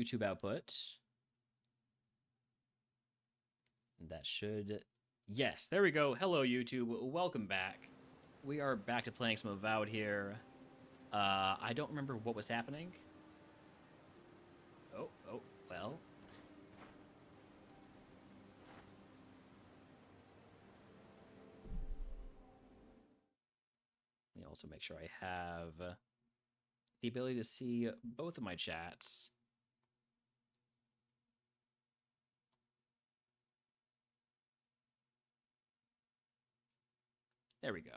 YouTube output. That should... Yes, there we go. Hello, YouTube. Welcome back. We are back to playing some Avowed here. I don't remember what was happening. Oh, well. Let me also make sure I have the ability to see both of my chats. There we go.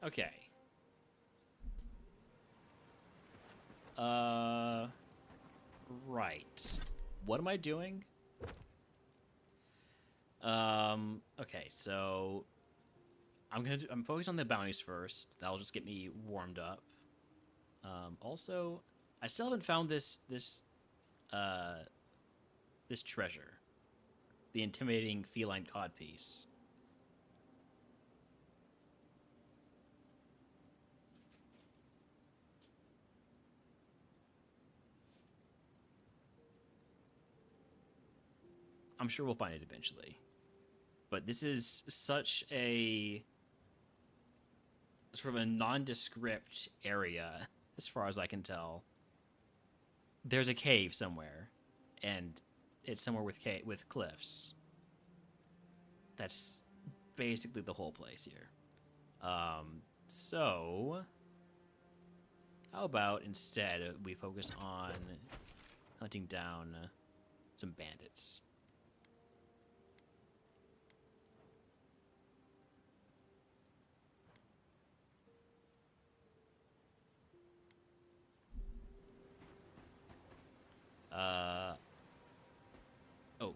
Okay. Right. What am I doing? Okay, so I'm focused on the bounties first. That'll just get me warmed up. Also, I still haven't found this treasure. The intimidating feline codpiece. I'm sure we'll find it eventually. But this is such a sort of a nondescript area, as far as I can tell. There's a cave somewhere, and it's somewhere with cliffs. That's basically the whole place here. So how about instead we focus on hunting down some bandits? Oh,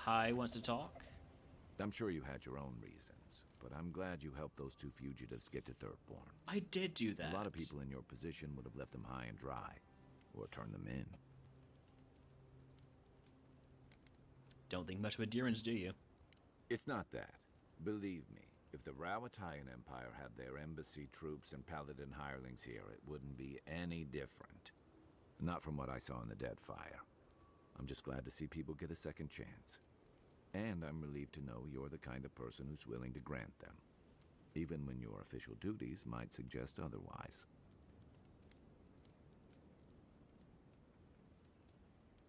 Kai wants to talk? I'm sure you had your own reasons, but I'm glad you helped those two fugitives get to Thirdborn. I did do that. A lot of people in your position would have left them high and dry, or turned them in. Don't think much of adherence, do you? It's not that. Believe me, if the Rawatayan Empire had their embassy troops and paladin hirelings here, it wouldn't be any different. Not from what I saw in the Deadfire. I'm just glad to see people get a second chance. And I'm relieved to know you're the kind of person who's willing to grant them, even when your official duties might suggest otherwise.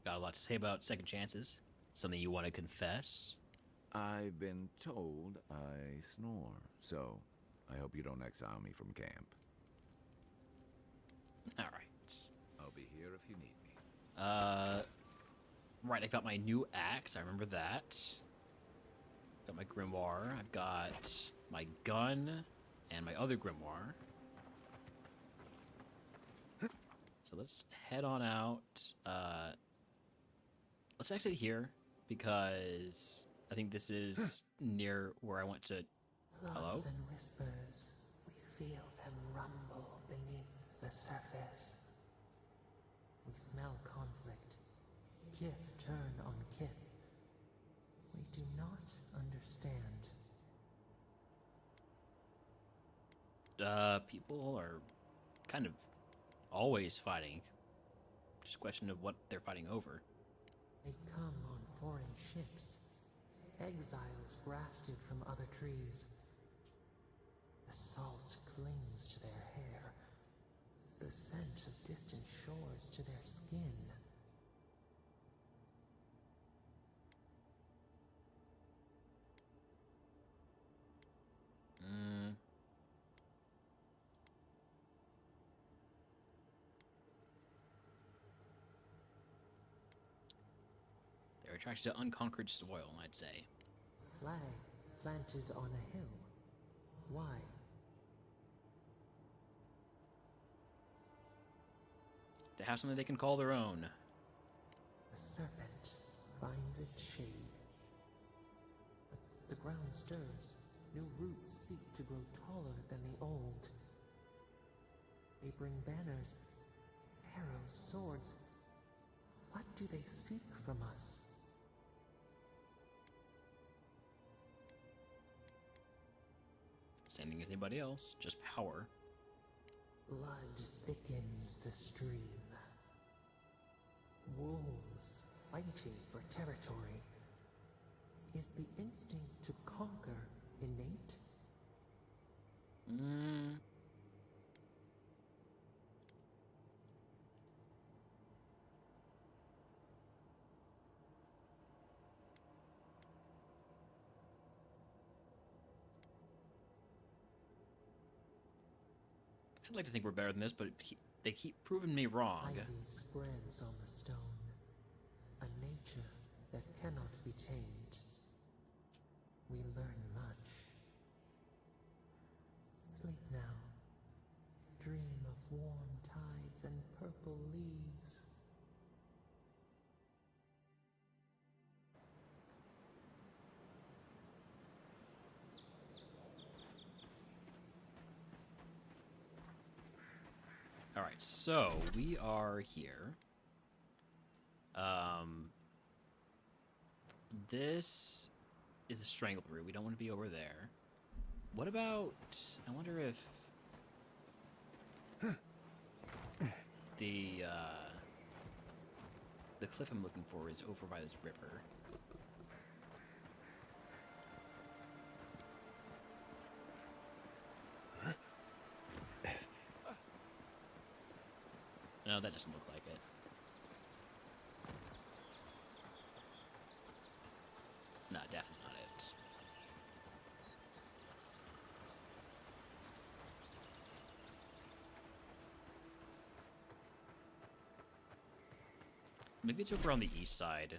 Got a lot to say about second chances? Something you want to confess? I've been told I snore, so I hope you don't exile me from camp. All right. I'll be here if you need me. Right, I got my new axe. I remember that. Got my grimoire. I've got my gun and my other grimoire. So let's head on out. Let's exit here because I think this is near where I went to. Hello? Thoughts and whispers, we feel them rumble beneath the surface. We smell conflict. Kith turn on kith. We do not understand. People are kind of always fighting. Just a question of what they're fighting over. They come on foreign ships, exiles grafted from other trees. The salt clings to their hair, the scent of distant shores to their skin. They're attracted to unconquered soil, I'd say. Flag planted on a hill. Why? To have something they can call their own. The serpent finds its shade. But the ground stirs. New roots seek to grow taller than the old. They bring banners, arrows, swords. What do they seek from us? Same thing as anybody else, just power. Blood thickens the stream. wolves fighting for territory. Is the instinct to conquer innate? I'd like to think we're better than this, but they keep proving me wrong. Ivy spreads on the stone, a nature that cannot be tamed. We learn much. Sleep now. Dream of warm tides and purple leaves. All right, so we are here. This is the strangled route. We don't want to be over there. What about? I wonder if the cliff I'm looking for is over by this river. No, that doesn't look like it. No, definitely not it. Maybe it's over on the east side.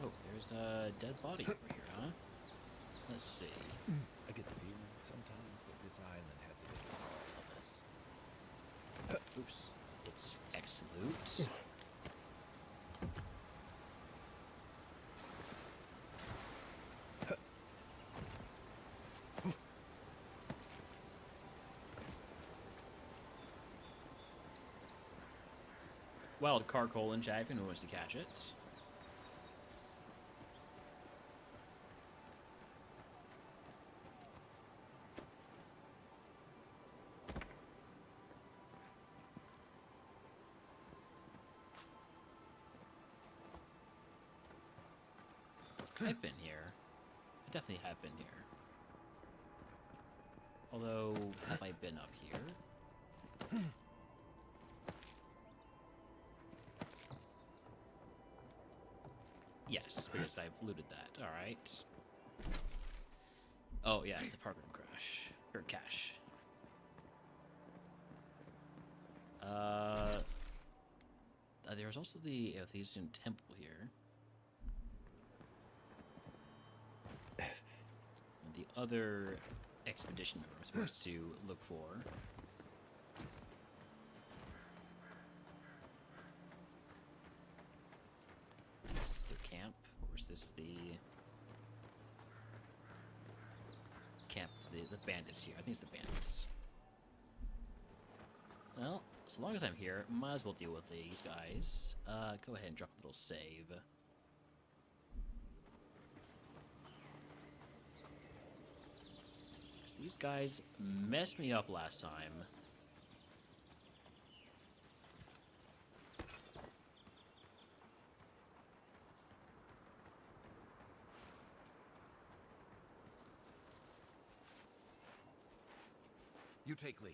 Oh, there's a dead body over here, huh? Let's see. I get the feeling sometimes that this island has a bit of all of us. Oops. It's X-Loot. Wild Carcolin Jackman who wants to catch it. I've been here. I definitely have been here. Although, have I been up here? Yes, because I've looted that. Alright. Oh, yeah, it's the park room crash. Or cache. There's also the Athesian temple here. And the other expedition that we're supposed to look for. Is this their camp? Or is this the camp, the bandits here? I think it's the bandits. Well, as long as I'm here, might as well deal with these guys. Go ahead and drop a little save. These guys messed me up last time. You take lead.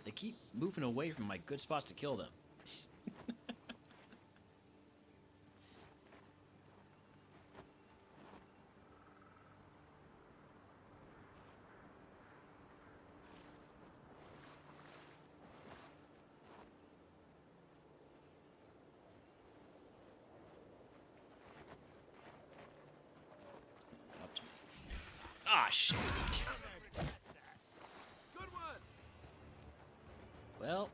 They keep moving away from my good spots to kill them. Up to me. Ah, shit. Well,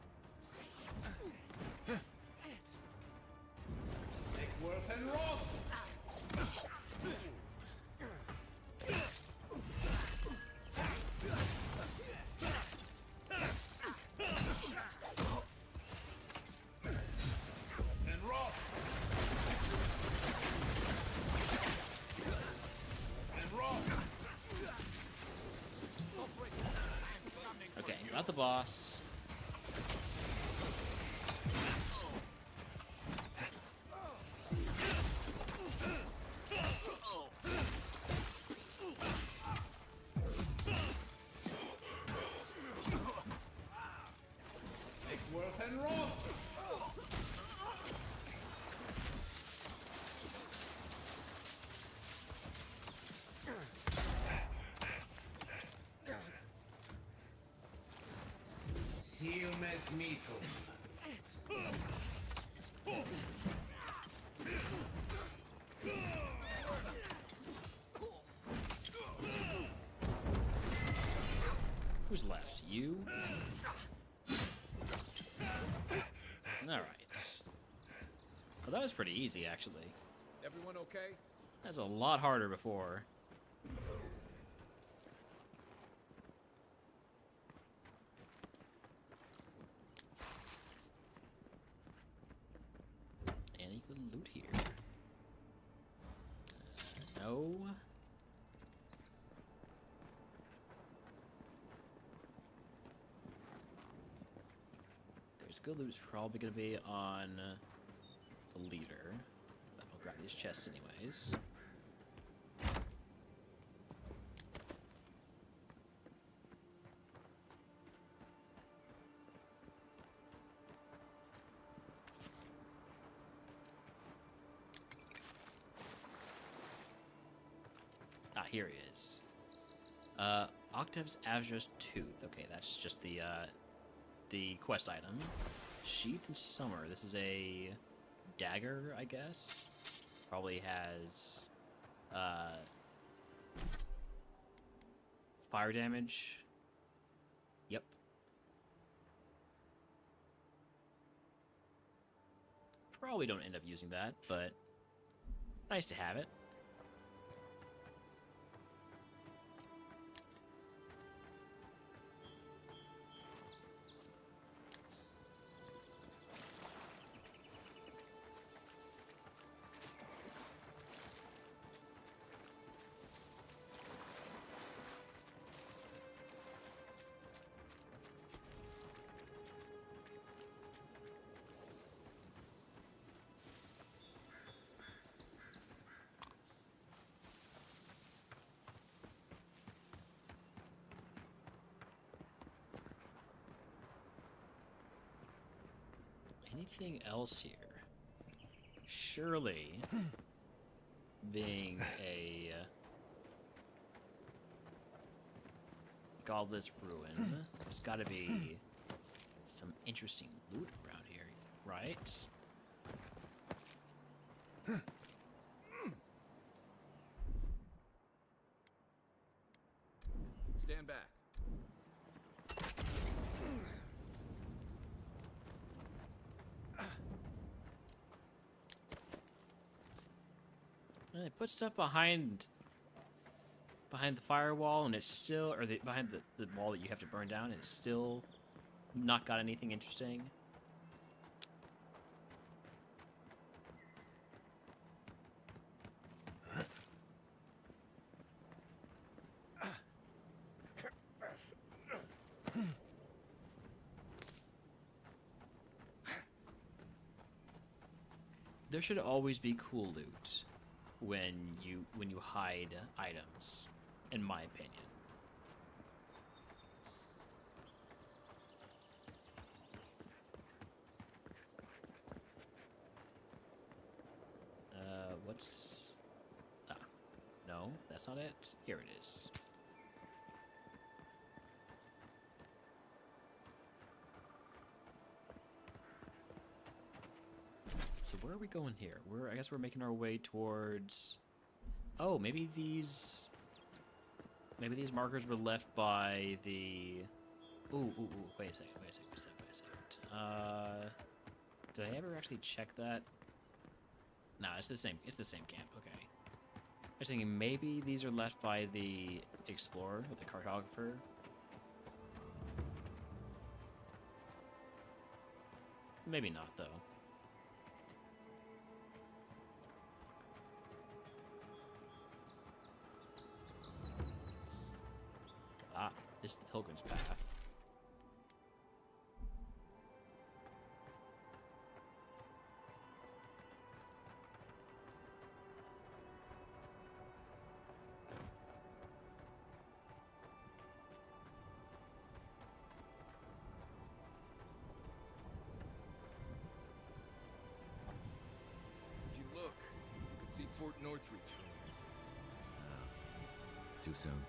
okay, not the boss. Who's left? You? Alright. Well, that was pretty easy, actually. Everyone okay? That's a lot harder before. Any good loot here? No. There's good loot's probably gonna be on the leader, but I'll grab these chests anyways. Ah, here he is. Octav's Azra's Tooth. Okay, that's just the quest item. Sheath and Summer. This is a dagger, I guess. Probably has fire damage. Yep. Probably don't end up using that, but nice to have it. Anything else here? Surely, being a godless ruin, there's got to be some interesting loot around here, right? Stand back. They put stuff behind the firewall, and it's still, or behind the wall that you have to burn down, and it's still not got anything interesting. There should always be cool loot when you hide items, in my opinion. that's not it. Here it is. So where are we going here? I guess we're making our way towards... Oh, maybe these markers were left by the... Ooh, wait a second. Did I ever actually check that? No, it's the same camp, okay. I was thinking maybe these are left by the explorer, or the cartographer. Maybe not, though. Ah, this is the Pilgrim's Path. If you look, you can see Fort Northreach from here. Too soon.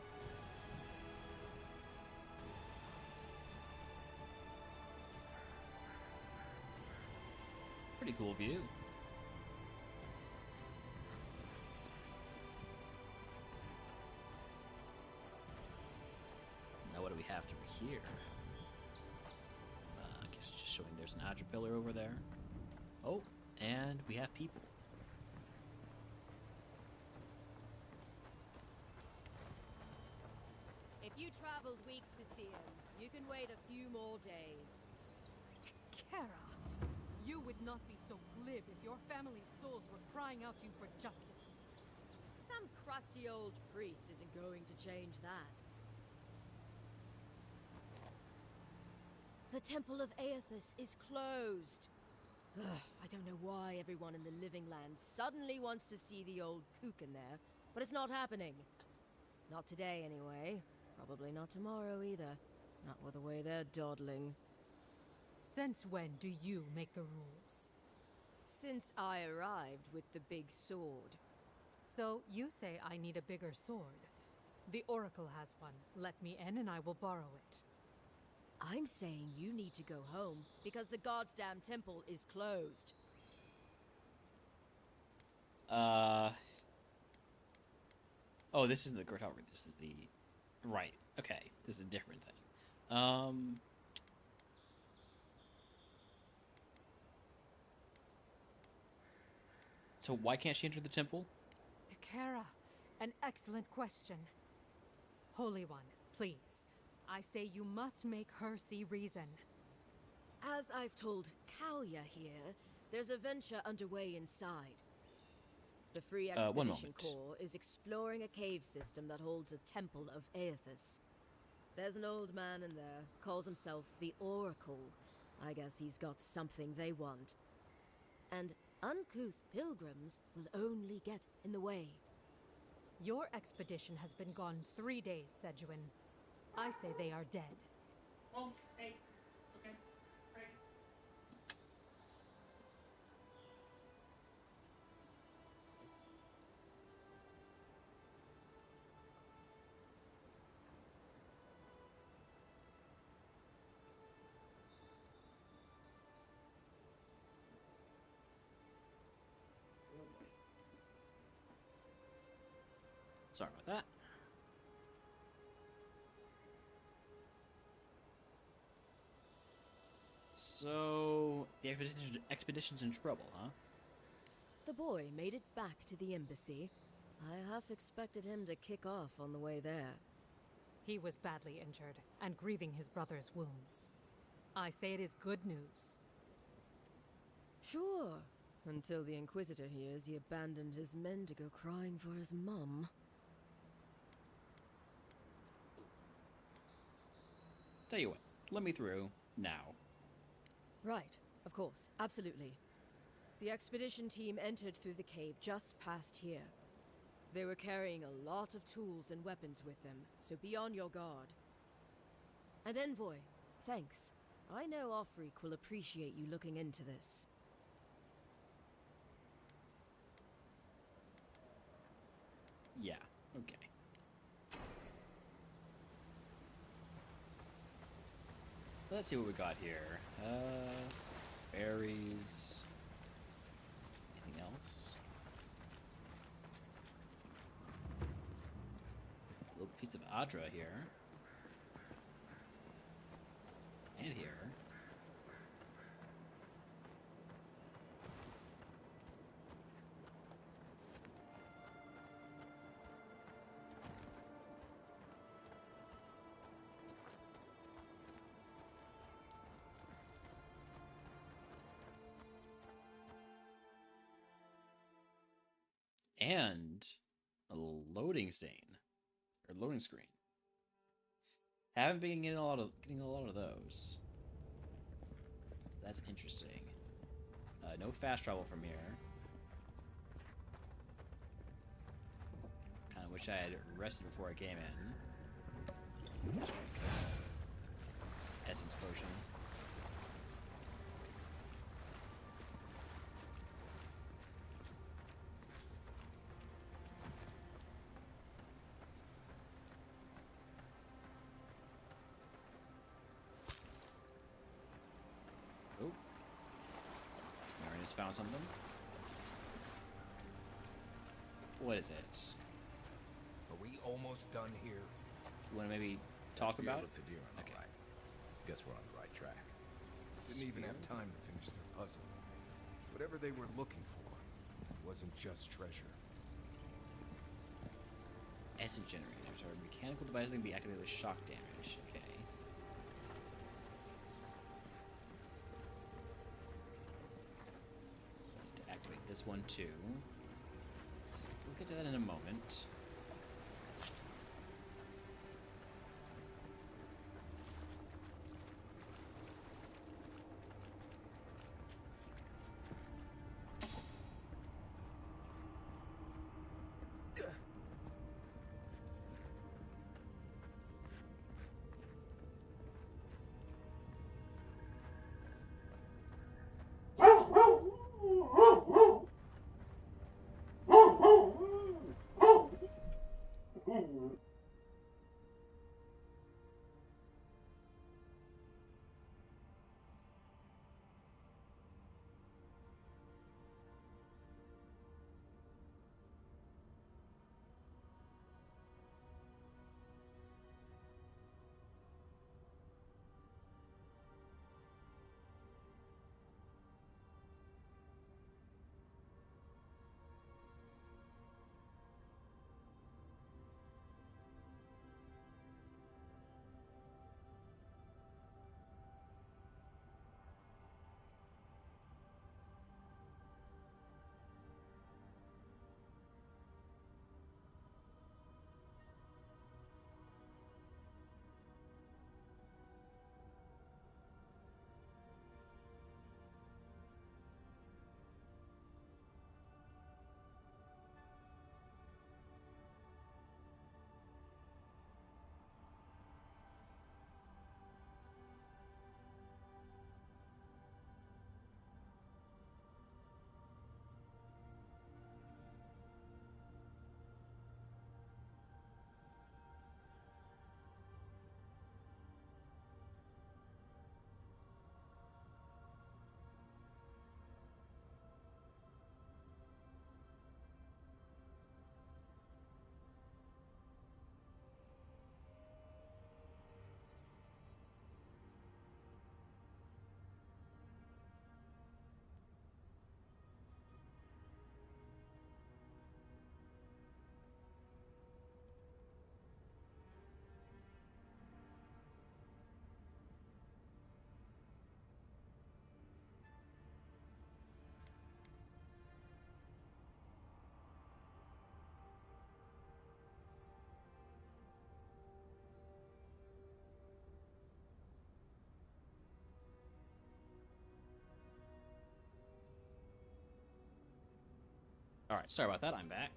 Pretty cool view. Now what do we have through here? I guess just showing there's an Adra over there. Oh, and we have people. If you traveled weeks to see him, you can wait a few more days. Kara, you would not be so glib if your family's souls were crying out to you for justice. Some crusty old priest isn't going to change that. The Temple of Aethys is closed. Ugh, I don't know why everyone in the Living Land suddenly wants to see the old kook in there, but it's not happening. Not today, anyway. Probably not tomorrow, either. Not with the way they're dawdling. Since when do you make the rules? Since I arrived with the big sword. So you say I need a bigger sword. The Oracle has one. Let me in and I will borrow it. I'm saying you need to go home because the goddamn temple is closed. Oh, this isn't the cartographer. This is the... Right. Okay. This is a different thing. So why can't she enter the temple? Kara, an excellent question. Holy One, please. I say you must make her see reason. As I've told Kalya here, there's a venture underway inside. The Free One Expedition moment. Corps is exploring a cave system that holds a temple of Aethys. There's an old man in there, calls himself the Oracle. I guess he's got something they want. And uncouth pilgrims will only get in the way. Your expedition has been gone 3 days, Sejuin. I say they are dead. Sorry about that. So, the expedition's in trouble, huh? The boy made it back to the embassy. I half expected him to kick off on the way there. He was badly injured and grieving his brother's wounds. I say it is good news. Sure, until the Inquisitor hears he abandoned his men to go crying for his mum. Tell you what, let me through now. Right, of course, absolutely. The expedition team entered through the cave just past here. They were carrying a lot of tools and weapons with them, so be on your guard. And Envoy, thanks. I know Offreak will appreciate you looking into this. Yeah, okay. Let's see what we got here. Berries. Anything else? A little piece of Adra here. And here. And a loading scene or loading screen. Haven't been getting a lot of those. That's interesting. No fast travel from here. Kind of wish I had rested before I came in. Essence potion. Found something. What is it? Are we almost done here? You want to maybe talk about it? Okay. Guess we're on the right track. Didn't even have time to finish their puzzle. Whatever they were looking for wasn't just treasure. Essence generators are mechanical devices that can be activated with shock damage. Okay. This one too. We'll get to that in a moment. Alright, sorry about that, I'm back.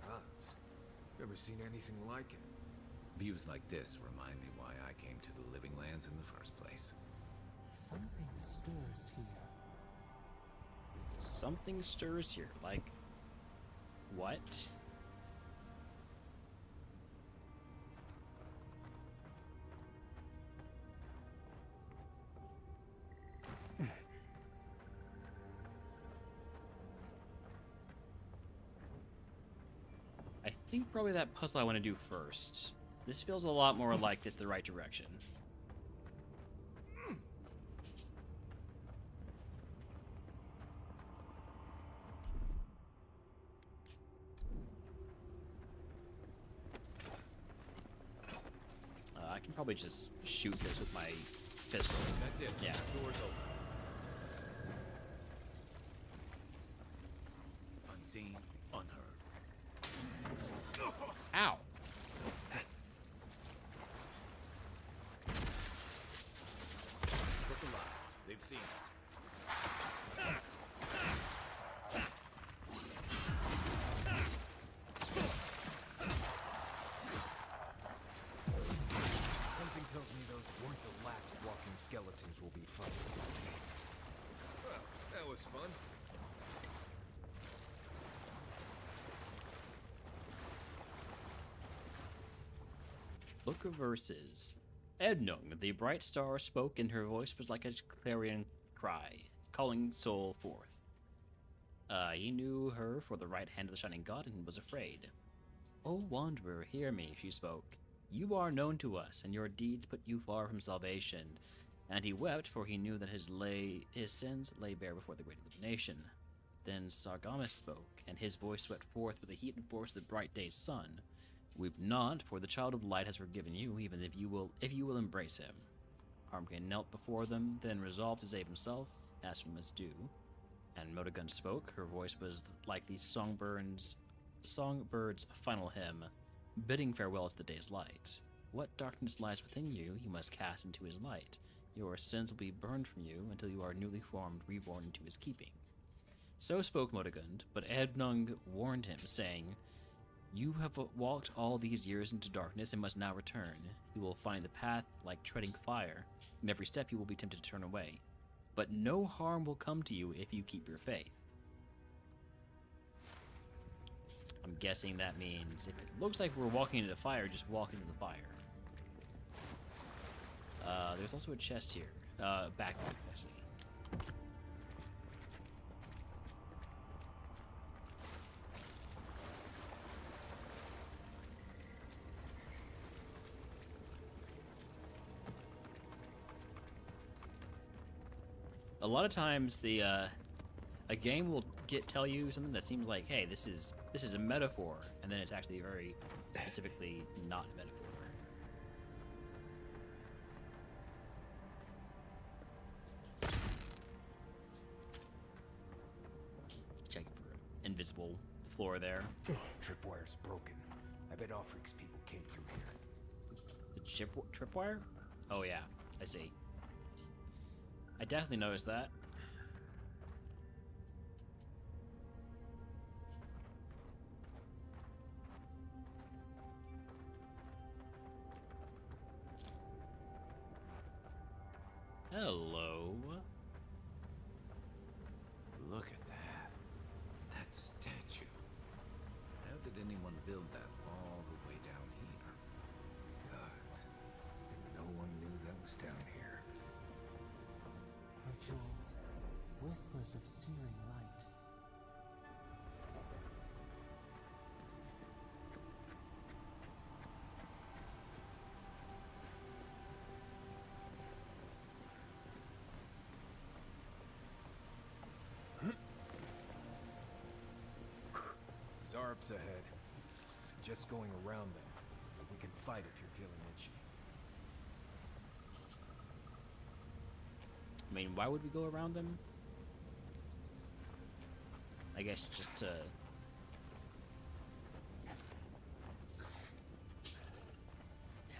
Gods, never seen anything like it. Views like this remind me why I came to the Living Lands in the first place. Something stirs here. Something stirs here. Like, what? think probably that puzzle I want to do first. This feels a lot more like it's the right direction. I can probably just shoot this with my pistol. That's it. Yeah. Doors open. Unseen, unheard. Ow! Look alive. They've seen us. Something tells me those weren't the last walking skeletons we'll be fighting. Well, that was fun. Book of Verses. Ednung, the bright star, spoke, and her voice was like a clarion cry, calling Soul forth. He knew her for the right hand of the Shining God and was afraid. "O wanderer, hear me," she spoke. "You are known to us, and your deeds put you far from salvation." And he wept, for he knew that his sins lay bare before the great illumination. Then Sargamas spoke, and his voice swept forth with the heat and force of the bright day's sun. "Weep not, for the child of light has forgiven you, even if you will embrace him." Armkin knelt before them, then resolved to save himself, as from his due. And Motogun spoke. Her voice was like the songbird's final hymn, bidding farewell to the day's light. "What darkness lies within you, you must cast into his light. Your sins will be burned from you until you are newly formed, reborn into his keeping." So spoke Modegund, but Ednung warned him, saying, "You have walked all these years into darkness and must now return. You will find the path like treading fire. In every step you will be tempted to turn away. But no harm will come to you if you keep your faith." I'm guessing that means if it looks like we're walking into the fire, just walk into the fire. There's also a chest here. Backpack, I see. A lot of times a game will tell you something that seems like, hey, this is a metaphor, and then it's actually very specifically not a metaphor. Checking for invisible floor there. Tripwire's broken. I bet Offrix people came through here. The tripwire? Oh yeah, I see. I definitely noticed that. Hello. Look at that. That statue. How did anyone build that all the way down here? Gods. And no one knew that was down here. Rituals, whispers of searing light. Zarps ahead. Just going around them. We can fight if you're feeling itchy. I mean, why would we go around them? I guess just to... Yeah,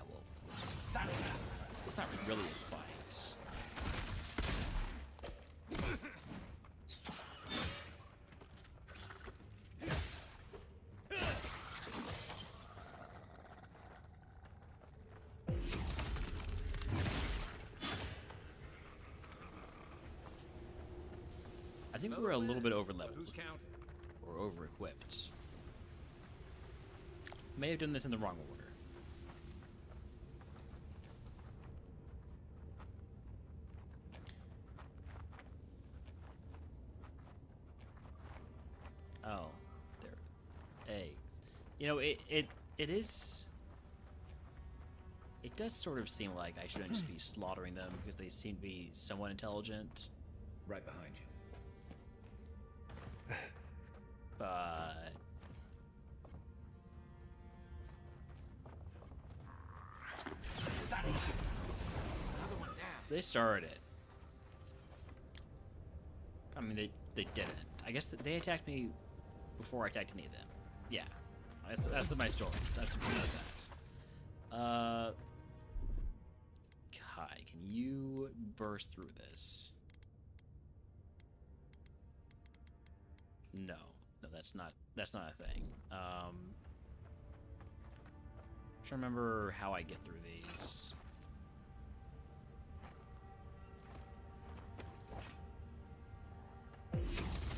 well... It's not really a fight. I think we're a little bit over-leveled. Who's counting? Or over-equipped. May have done this in the wrong order. Oh, there. Eggs. You know, it is. It does sort of seem like I shouldn't just be slaughtering them because they seem to be somewhat intelligent. Right behind you. But Another one down. they started it. I mean, they didn't. I guess they attacked me before I attacked any of them. Yeah, that's my story. That's that. Kai, can you burst through this? No, that's not a thing. Trying to remember how I get through these.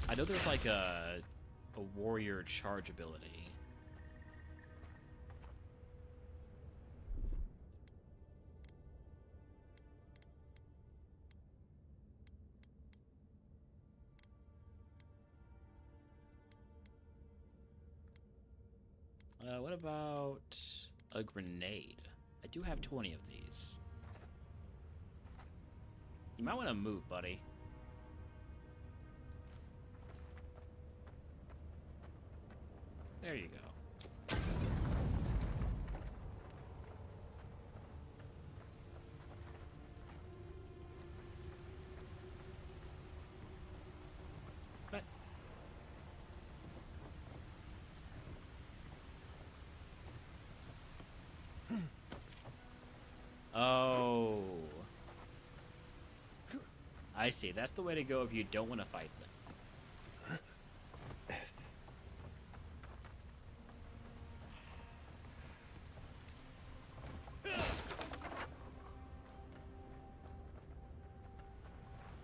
I know there's like a warrior charge ability. What about a grenade? I do have 20 of these. You might want to move, buddy. There you go. What? Oh. I see. That's the way to go if you don't want to fight them.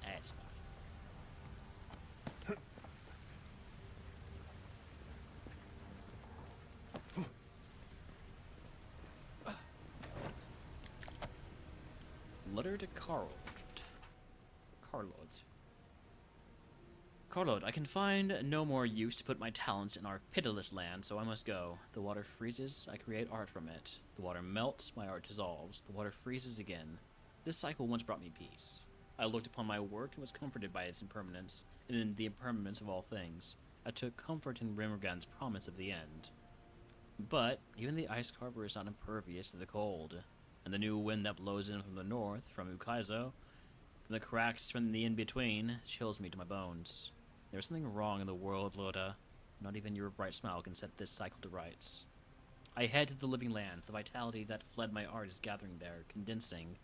That's fine. Letter to Carlod. Carlod, I can find no more use to put my talents in our pitiless land, so I must go. The water freezes, I create art from it. The water melts, my art dissolves. The water freezes again. This cycle once brought me peace. I looked upon my work and was comforted by its impermanence, and in the impermanence of all things. I took comfort in Rimmergun's promise of the end. But even the ice carver is not impervious to the cold, and the new wind that blows in from the north, from Ukaizo, from the cracks from the in-between, chills me to my bones. There's something wrong in the world, Loda. Not even your bright smile can set this cycle to rights. I head to the living land. The vitality that fled my art is gathering there, condensing.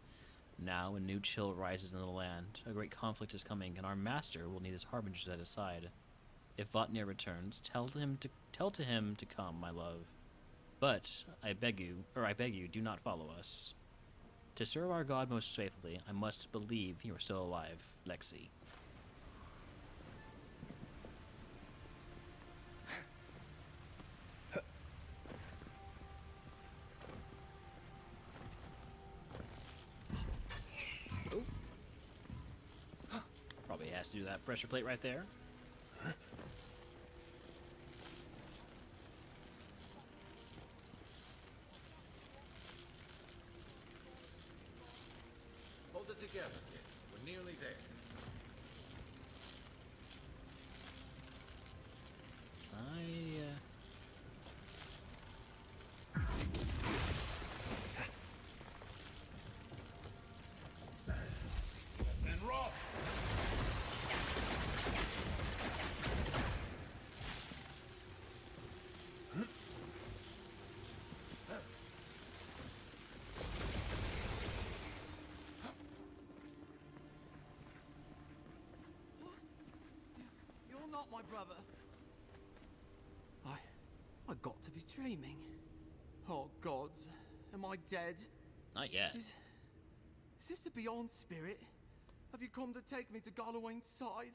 Now a new chill rises in the land. A great conflict is coming, and our master will need his harbingers at his side. If Vatnir returns, tell to him to come, my love. But I beg you, do not follow us. To serve our god most faithfully, I must believe you are still alive, Lexi. Probably has to do that pressure plate right there. Hold it together, kid. We're nearly there. And roll! You're not my brother. I got to be dreaming. Oh gods, am I dead? Not yet. Is this the Beyond Spirit? Have you come to take me to Gallowayne's side?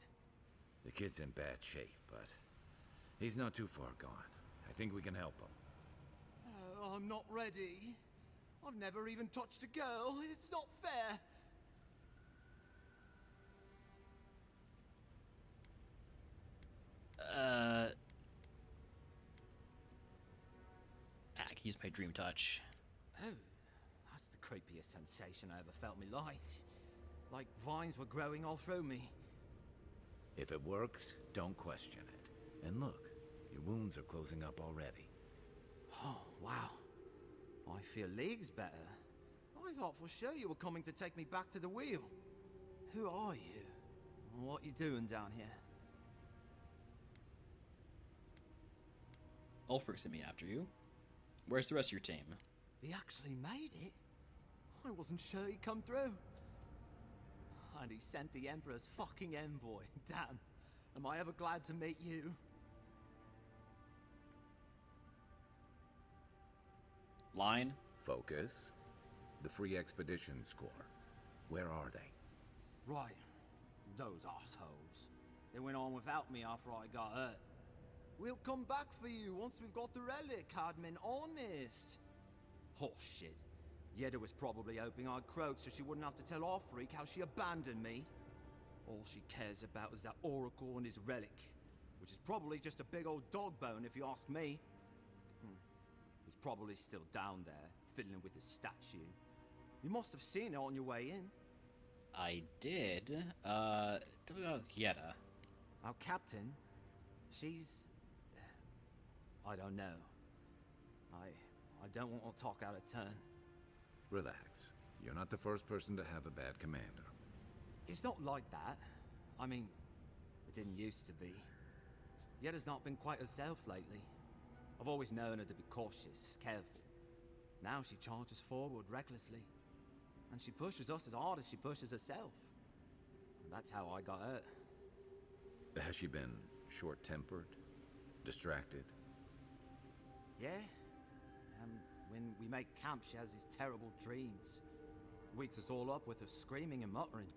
The kid's in bad shape, but he's not too far gone. I think we can help him. I'm not ready. I've never even touched a girl. It's not fair. can use my dream touch. Oh, that's the creepiest sensation I ever felt in my life. Like vines were growing all through me. If it works, don't question it. And look, your wounds are closing up already. Oh, wow. I feel leagues better. I thought for sure you were coming to take me back to the wheel. Who are you? What you doing down here? Ulfric sent me after you. Where's the rest of your team? He actually made it? I wasn't sure he'd come through. And he sent the Emperor's fucking envoy. Damn. Am I ever glad to meet you? Line? Focus. The free expedition score. Where are they? Right. Those assholes. They went on without me after I got hurt. We'll come back for you once we've got the relic, Cadman, honest. Oh, shit. Yeda was probably hoping I'd croak so she wouldn't have to tell Ulfric how she abandoned me. All she cares about is that Oracle and his relic, which is probably just a big old dog bone if you ask me. He's probably still down there, fiddling with the statue. You must have seen it on your way in. I did. Tell me about Yetta. Our captain, she's... I don't know. I don't want to talk out of turn. Relax. You're not the first person to have a bad commander. It's not like that. I mean, it didn't used to be. Yetta's not been quite herself lately. I've always known her to be cautious, careful. Now she charges forward recklessly. And she pushes us as hard as she pushes herself. And that's how I got hurt. Has she been short-tempered? Distracted? Yeah. When we make camp, she has these terrible dreams. Wakes us all up with her screaming and muttering.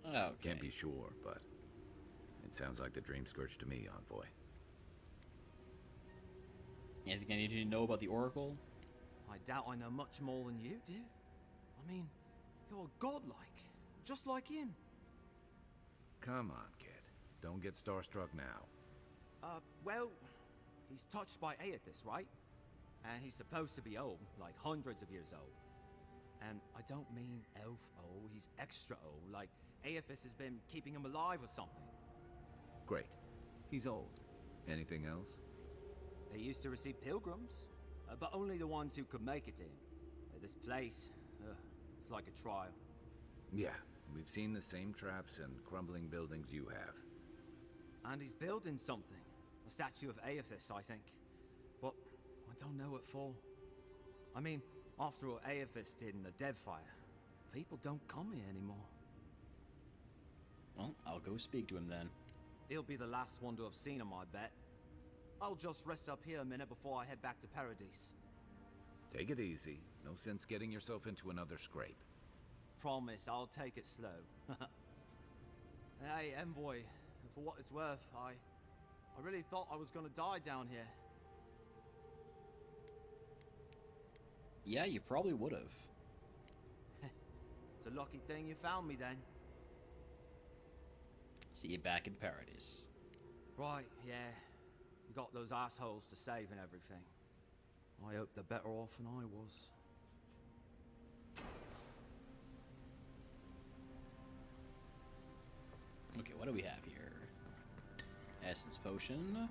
Okay. Can't be sure, but it sounds like the dream scourge to me, Envoy. Anything I need to know about the Oracle? I doubt I know much more than you do. I mean, you're godlike, just like him. Come on, kid. Don't get starstruck now. Well, he's touched by Aethys, right? And he's supposed to be old, like hundreds of years old. And I don't mean elf old, he's extra old, like Aethys has been keeping him alive or something. Great. He's old. Anything else? They used to receive pilgrims, but only the ones who could make it in. This place, it's like a trial. Yeah, we've seen the same traps and crumbling buildings you have. And he's building something. A statue of Aethys, I think. But I don't know what for. I mean, after what Aethys did in the Deadfire, people don't come here anymore. Well, I'll go speak to him then. He'll be the last one to have seen him, I bet. I'll just rest up here a minute before I head back to Paradise. Take it easy. No sense getting yourself into another scrape. Promise, I'll take it slow. Hey, Envoy, for what it's worth, I really thought I was gonna die down here. Yeah, you probably would have. It's a lucky thing you found me then. See you back in Paradise. Right, yeah. You got those assholes to save and everything. I hope they're better off than I was. Okay, what do we have here? Essence potion.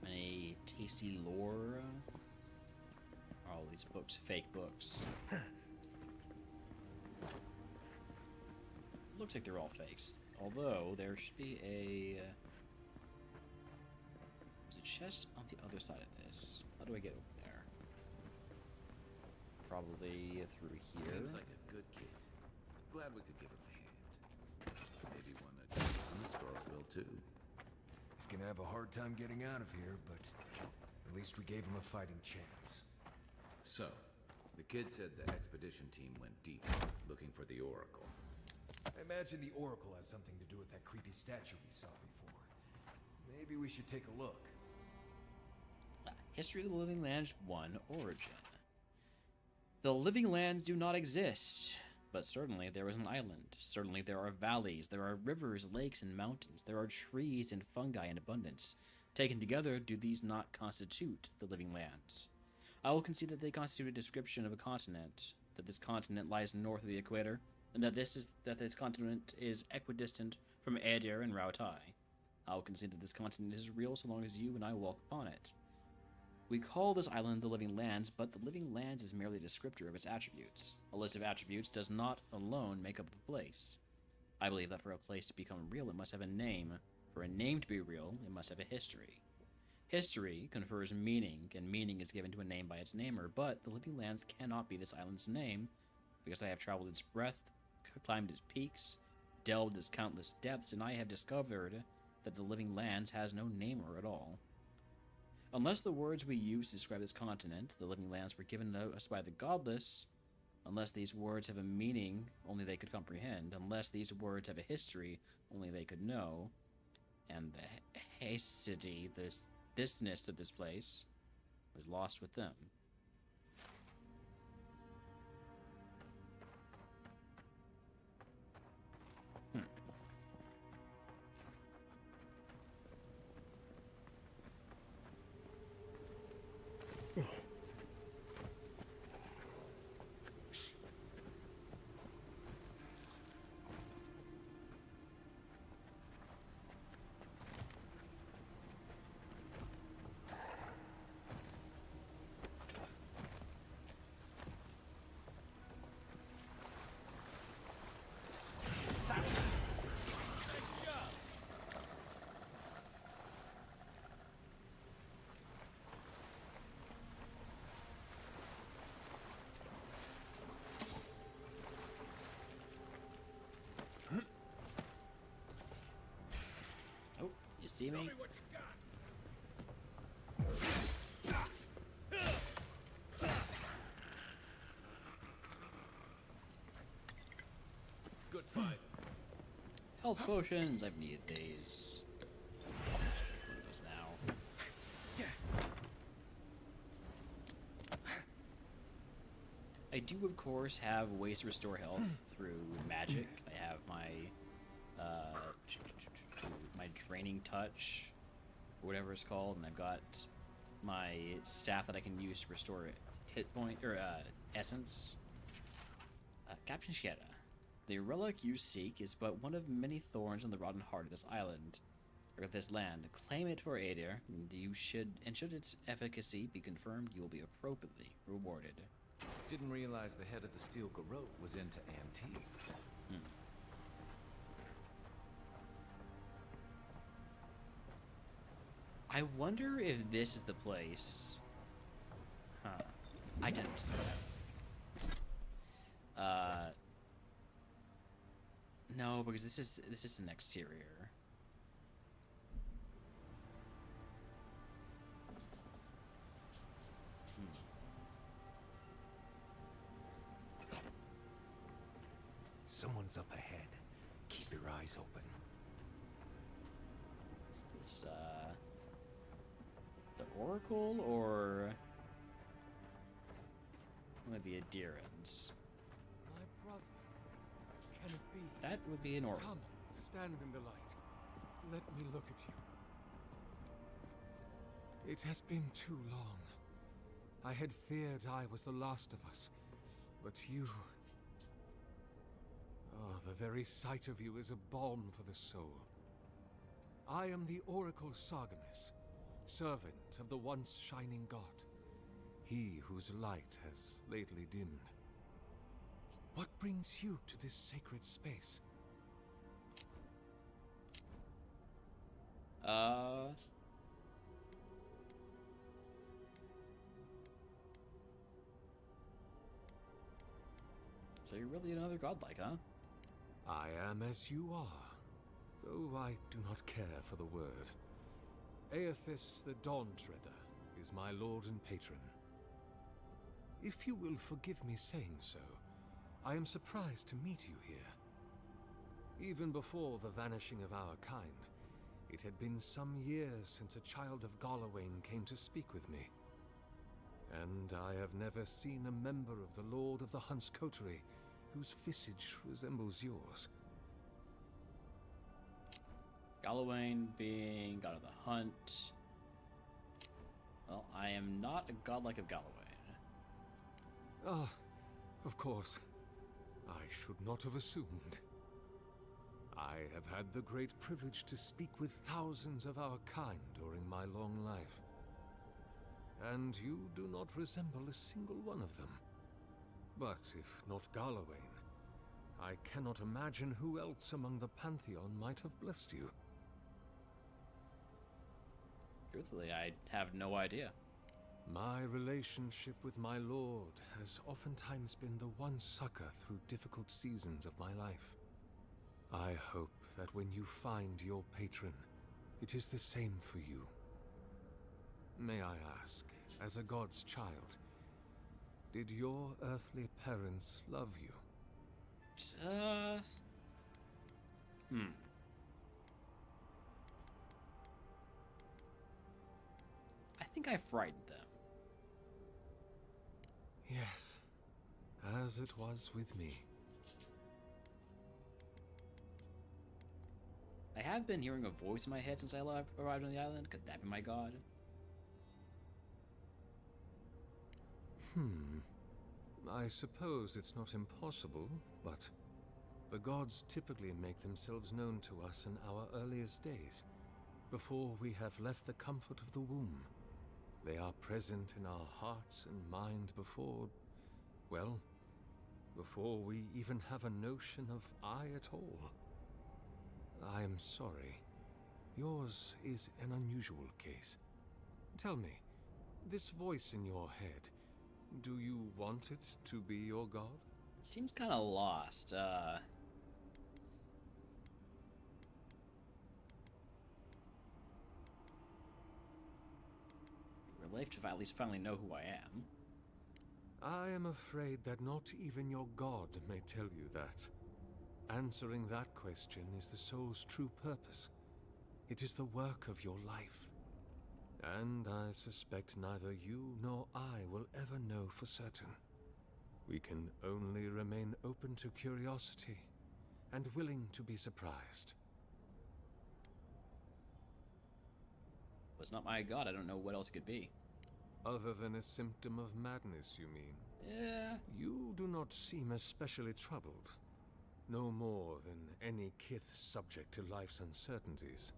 Any tasty lore? All these books, fake books. Looks like they're all fakes. Although there should be a there's a chest on the other side of this. How do I get over there? Probably through here. Seems like a good kid. Glad we could give him a hand. Maybe one of these girls will too. He's gonna have a hard time getting out of here, but at least we gave him a fighting chance. So, the kid said the expedition team went deep, looking for the Oracle. I imagine the Oracle has something to do with that creepy statue we saw before. Maybe we should take a look. History of the Living Lands 1 Origin. The Living Lands do not exist. But certainly there is an island. Certainly there are valleys, there are rivers, lakes, and mountains. There are trees and fungi in abundance. Taken together, do these not constitute the living lands? I will concede that they constitute a description of a continent, that this continent lies north of the equator, and that this continent is equidistant from Adir and Rautai. I will concede that this continent is real so long as you and I walk upon it. We call this island the Living Lands, but the Living Lands is merely a descriptor of its attributes. A list of attributes does not alone make up a place. I believe that for a place to become real, it must have a name. For a name to be real, it must have a history. History confers meaning, and meaning is given to a name by its namer, but the Living Lands cannot be this island's name, because I have traveled its breadth, climbed its peaks, delved its countless depths, and I have discovered that the Living Lands has no namer at all. Unless the words we use to describe this continent, the Living Lands, were given to us by the godless, unless these words have a meaning only they could comprehend, unless these words have a history only they could know, and the hastity, thisness of this place, was lost with them. Oh, you see me? Good fight. Health potions, I've needed these. One of those now. I do, of course, have ways to restore health through magic. I have my my draining touch, or whatever it's called, and I've got my staff that I can use to restore hit point or essence. Captain Shieta, the relic you seek is but one of many thorns in the rotten heart of this island, or this land. Claim it for Adir, and should its efficacy be confirmed, you will be appropriately rewarded. Didn't realize the head of the Steel Garrote was into antiques. I wonder if this is the place. Huh. I didn't. No, because this is an exterior. Someone's up ahead. Keep your eyes open. Is this the Oracle or one of the Adirans? My brother. Can it be? That would be an Oracle. Come, stand in the light. Let me look at you. It has been too long. I had feared I was the last of us, but you... Oh, the very sight of you is a balm for the soul. I am the Oracle Sargemus, servant of the once shining god, he whose light has lately dimmed. What brings you to this sacred space? So you're really another godlike, huh? I am as you are, though I do not care for the word. Aethys the Dawn Treader is my lord and patron. If you will forgive me saying so, I am surprised to meet you here. Even before the vanishing of our kind, it had been some years since a child of Garlawain came to speak with me. And I have never seen a member of the Lord of the Hunt's Coterie whose visage resembles yours. Galawain being god of the hunt. Well, I am not a godlike of Galawain. Ah, of course. I should not have assumed. I have had the great privilege to speak with thousands of our kind during my long life. And you do not resemble a single one of them. But if not Galawain, I cannot imagine who else among the Pantheon might have blessed you. Truthfully, I have no idea. My relationship with my lord has oftentimes been the one succor through difficult seasons of my life. I hope that when you find your patron, it is the same for you. May I ask, as a god's child, did your earthly parents love you? I think I frightened them. Yes, as it was with me. I have been hearing a voice in my head since I arrived on the island. Could that be my god? I suppose it's not impossible, but the gods typically make themselves known to us in our earliest days, before we have left the comfort of the womb. They are present in our hearts and mind before, well, before we even have a notion of I at all. I am sorry. Yours is an unusual case. Tell me, this voice in your head, do you want it to be your god? Seems kind of lost. Relieved if I at least finally know who I am. I am afraid that not even your god may tell you that. Answering that question is the soul's true purpose. It is the work of your life. And I suspect neither you nor I will ever know for certain. We can only remain open to curiosity and willing to be surprised. Well, it's not my god, I don't know what else it could be. Other than a symptom of madness, you mean? Yeah. You do not seem especially troubled. No more than any kith subject to life's uncertainties.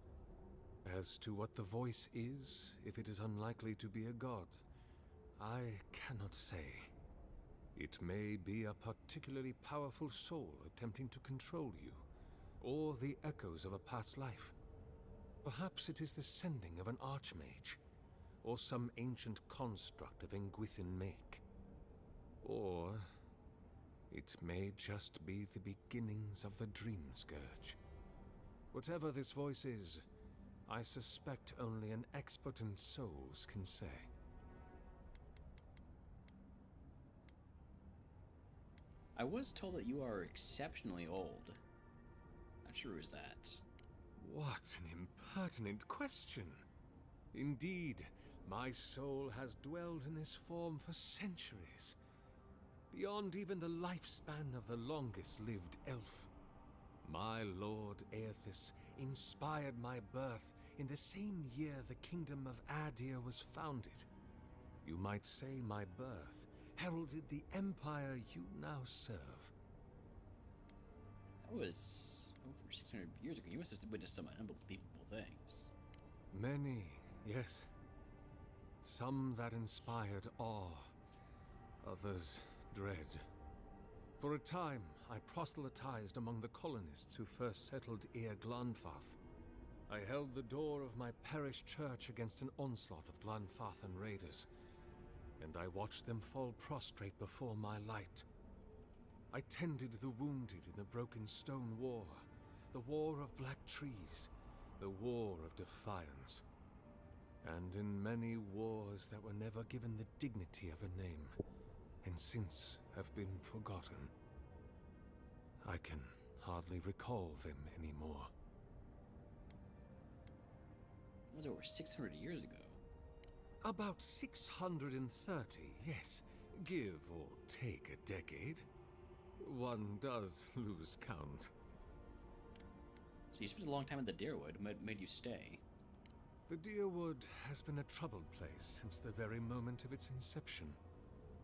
As to what the voice is, if it is unlikely to be a god, I cannot say. It may be a particularly powerful soul attempting to control you, or the echoes of a past life. Perhaps it is the sending of an archmage, or some ancient construct of Engwithin make. Or it may just be the beginnings of the Dream Scourge. Whatever this voice is, I suspect only an expert in souls can say. I was told that you are exceptionally old. Not sure who's that. What an impertinent question! Indeed, my soul has dwelled in this form for centuries, beyond even the lifespan of the longest-lived elf. My lord Aethys inspired my birth in the same year the kingdom of Adir was founded. You might say my birth heralded the empire you now serve. That was over 600 years ago. You must have witnessed some unbelievable things. Many, yes. Some that inspired awe, others dread. For a time, I proselytized among the colonists who first settled Eir Glanfath. I held the door of my parish church against an onslaught of Glanfathan raiders, and I watched them fall prostrate before my light. I tended the wounded in the Broken Stone War, the War of Black Trees, the War of Defiance, and in many wars that were never given the dignity of a name, and since have been forgotten. I can hardly recall them anymore. That was over 600 years ago. About 630, yes. Give or take a decade. One does lose count. So you spent a long time in the Deerwood. What made you stay? The Deerwood has been a troubled place since the very moment of its inception.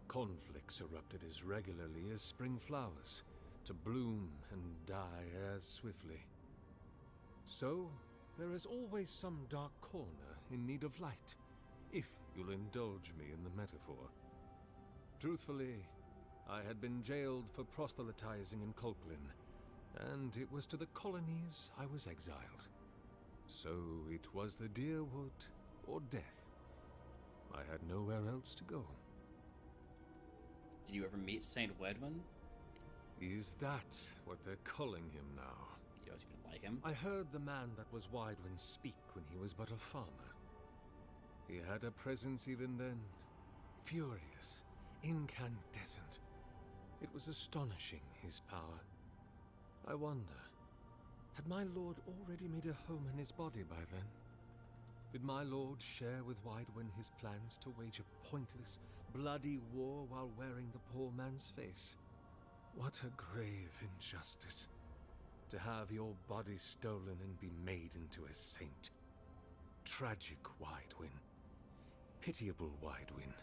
Conflicts erupted as regularly as spring flowers, to bloom and die as swiftly. So, there is always some dark corner in need of light, if you'll indulge me in the metaphor. Truthfully, I had been jailed for proselytizing in Colklin, and it was to the colonies I was exiled. So it was the Deerwood or death. I had nowhere else to go. Did you ever meet Saint Wedwin? Is that what they're calling him now? You don't even like him. I heard the man that was Widewin speak when he was but a farmer. He had a presence even then, furious, incandescent. It was astonishing, his power. I wonder, had my lord already made a home in his body by then? Did my lord share with Widewin his plans to wage a pointless, bloody war while wearing the poor man's face? What a grave injustice, to have your body stolen and be made into a saint. Tragic Widewin. Pitiable Widewin.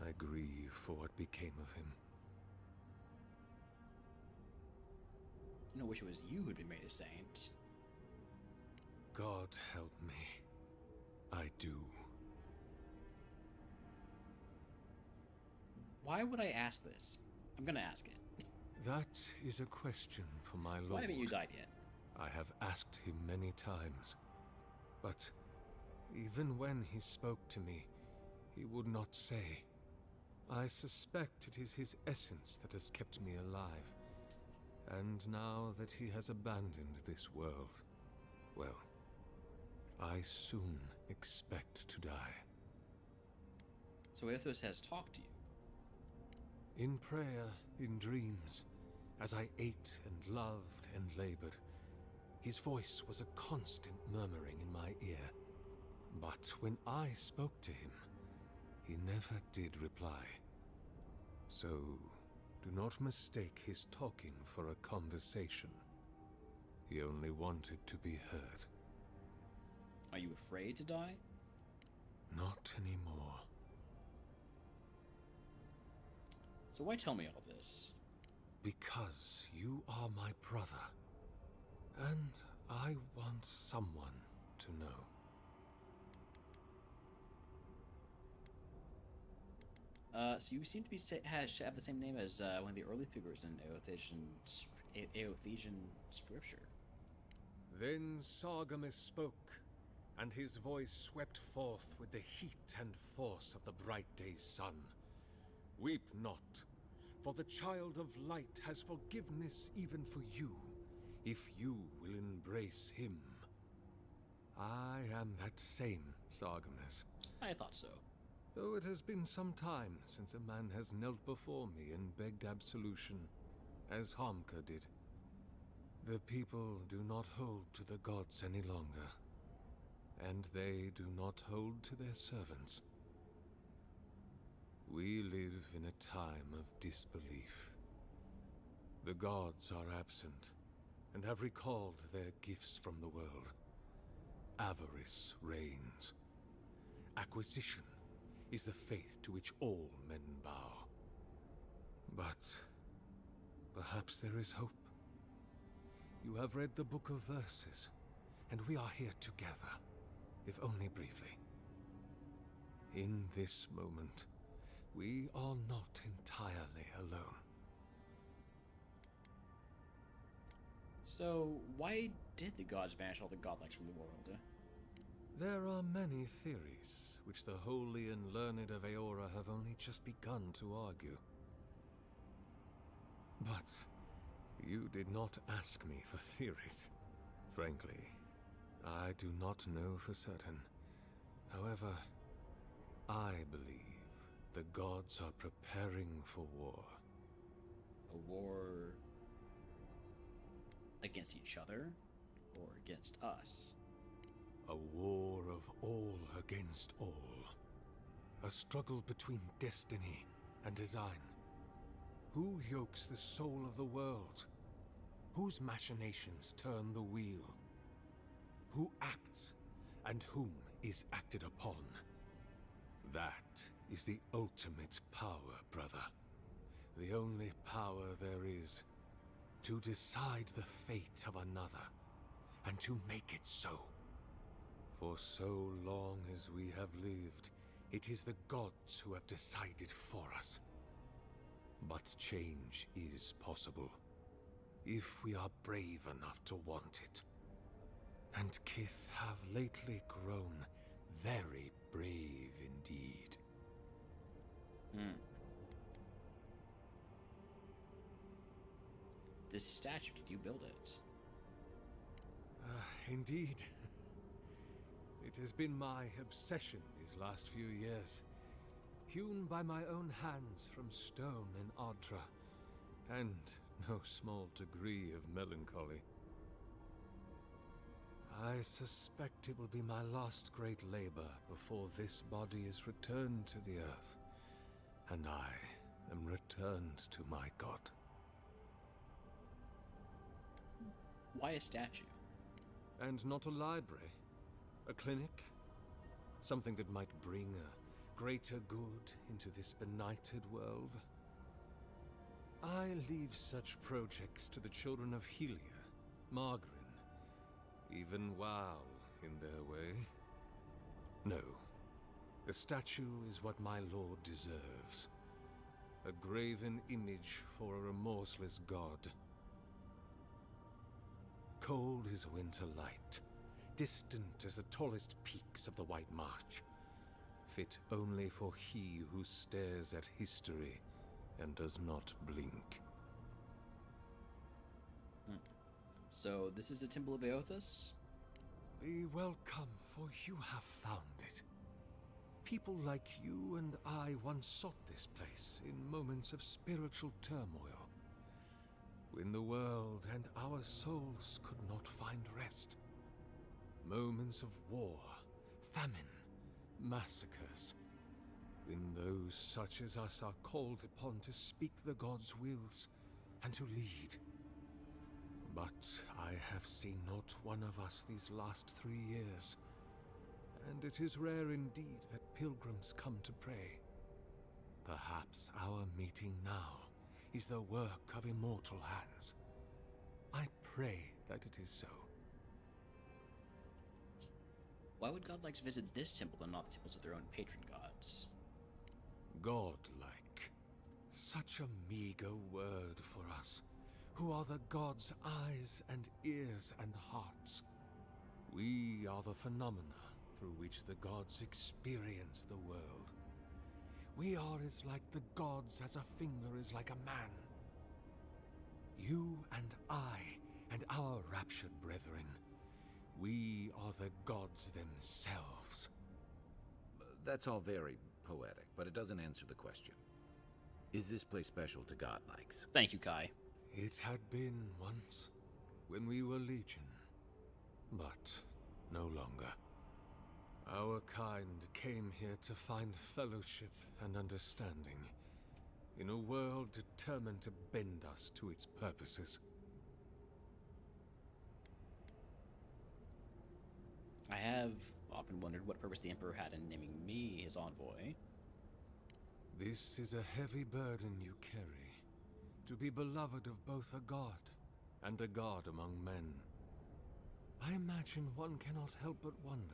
I grieve for what became of him. I wish it was you who'd been made a saint. God help me. I do. Why would I ask this? I'm gonna ask it. That is a question for my lord. Why haven't you died yet? I have asked him many times, but even when he spoke to me, he would not say. I suspect it is his essence that has kept me alive, and now that he has abandoned this world, well, I soon expect to die. So Athos has talked to you? In prayer, in dreams, as I ate and loved and labored, his voice was a constant murmuring in my ear. But when I spoke to him, he never did reply. So, do not mistake his talking for a conversation. He only wanted to be heard. Are you afraid to die? Not anymore. So why tell me all this? Because you are my brother, and I want someone to know. So you seem to be have the same name as one of the early figures in Aothesian scripture. Then Sargamus spoke, and his voice swept forth with the heat and force of the bright day's sun. Weep not, for the child of light has forgiveness even for you, if you will embrace him. I am that same Sargamus. I thought so. Though it has been some time since a man has knelt before me and begged absolution, as Harmka did. The people do not hold to the gods any longer, and they do not hold to their servants. We live in a time of disbelief. The gods are absent, and have recalled their gifts from the world. Avarice reigns. Acquisition is the faith to which all men bow. But perhaps there is hope. You have read the Book of Verses, and we are here together, if only briefly. In this moment, we are not entirely alone. So why did the gods banish all the godlikes from the world? There are many theories, which the holy and learned of Eora have only just begun to argue. But you did not ask me for theories. Frankly, I do not know for certain. However, I believe the gods are preparing for war. A war against each other? Or against us? A war of all against all. A struggle between destiny and design. Who yokes the soul of the world? Whose machinations turn the wheel? Who acts, and whom is acted upon? That is the ultimate power, brother. The only power there is. To decide the fate of another, and to make it so. For so long as we have lived, it is the gods who have decided for us. But change is possible, if we are brave enough to want it. And Kith have lately grown very brave indeed. This statue, did you build it? Indeed. It has been my obsession these last few years. Hewn by my own hands from stone in Ardra, and no small degree of melancholy. I suspect it will be my last great labor before this body is returned to the earth, and I am returned to my god. Why a statue? And not a library? A clinic? Something that might bring a greater good into this benighted world? I leave such projects to the children of Helia, Margarin, even Wow in their way. No, a statue is what my lord deserves. A graven image for a remorseless god. Cold as winter light, distant as the tallest peaks of the White March, fit only for he who stares at history and does not blink. So, this is the Temple of Eothas? Be welcome, for you have found it. People like you and I once sought this place in moments of spiritual turmoil, when the world and our souls could not find rest. Moments of war, famine, massacres, when those such as us are called upon to speak the gods' wills and to lead. But I have seen not one of us these last 3 years, and it is rare indeed that pilgrims come to pray. Perhaps our meeting now is the work of immortal hands. I pray that it is so. Why would godlikes visit this temple and not the temples of their own patron gods? Godlike. Such a meager word for us, who are the gods' eyes and ears and hearts. We are the phenomena through which the gods experience the world. We are as like the gods as a finger is like a man. You and I and our raptured brethren, we are the gods themselves. That's all very poetic, but it doesn't answer the question. Is this place special to godlikes? Thank you, Kai. It had been once, when we were legion, but no longer. Our kind came here to find fellowship and understanding, in a world determined to bend us to its purposes. I have often wondered what purpose the Emperor had in naming me his envoy. This is a heavy burden you carry, to be beloved of both a god and a god among men. I imagine one cannot help but wonder.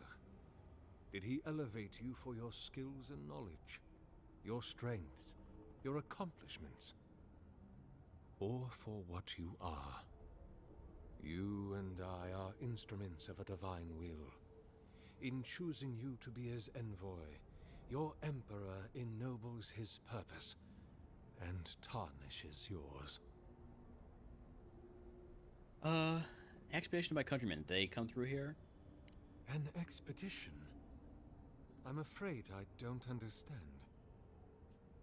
Did he elevate you for your skills and knowledge, your strengths, your accomplishments, or for what you are? You and I are instruments of a divine will. In choosing you to be his envoy, your emperor ennobles his purpose and tarnishes yours. Expedition by countrymen, they come through here? An expedition? I'm afraid I don't understand.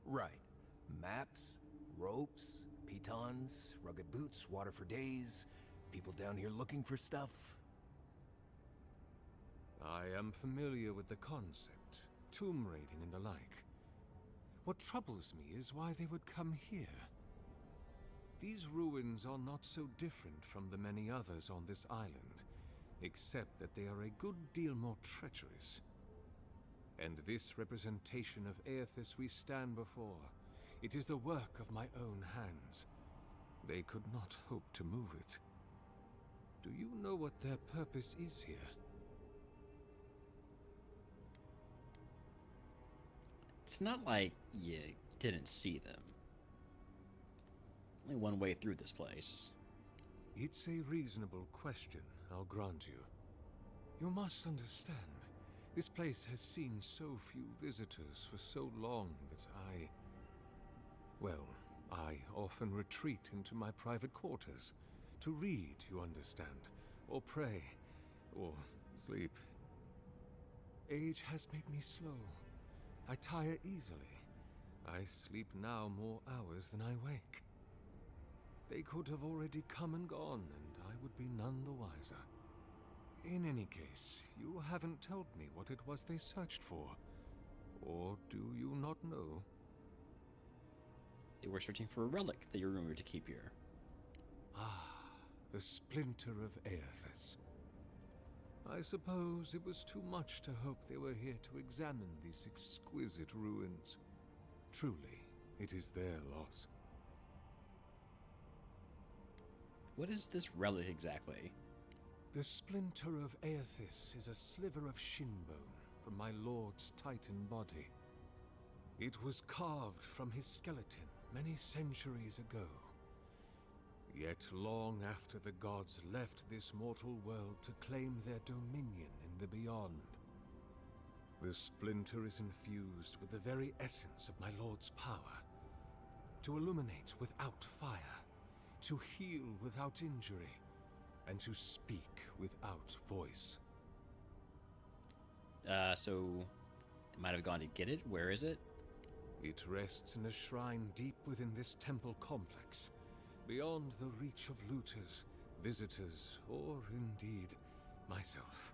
Right. Maps, ropes, pitons, rugged boots, water for days, people down here looking for stuff. I am familiar with the concept, tomb raiding and the like. What troubles me is why they would come here. These ruins are not so different from the many others on this island, except that they are a good deal more treacherous. And this representation of Aethys we stand before, it is the work of my own hands. They could not hope to move it. Do you know what their purpose is here? It's not like you didn't see them. Only one way through this place. It's a reasonable question, I'll grant you. You must understand, this place has seen so few visitors for so long that I often retreat into my private quarters. To read, you understand, or pray, or sleep. Age has made me slow. I tire easily. I sleep now more hours than I wake. They could have already come and gone, and I would be none the wiser. In any case, you haven't told me what it was they searched for. Or do you not know? They were searching for a relic that you're rumored to keep here. Ah, the splinter of Aethys. I suppose it was too much to hope they were here to examine these exquisite ruins. Truly, it is their loss. What is this relic exactly? The splinter of Aethys is a sliver of shinbone from my lord's titan body. It was carved from his skeleton many centuries ago. Yet long after the gods left this mortal world to claim their dominion in the beyond, the splinter is infused with the very essence of my lord's power. To illuminate without fire, to heal without injury, and to speak without voice. So they might have gone to get it? Where is it? It rests in a shrine deep within this temple complex, beyond the reach of looters, visitors, or indeed, myself.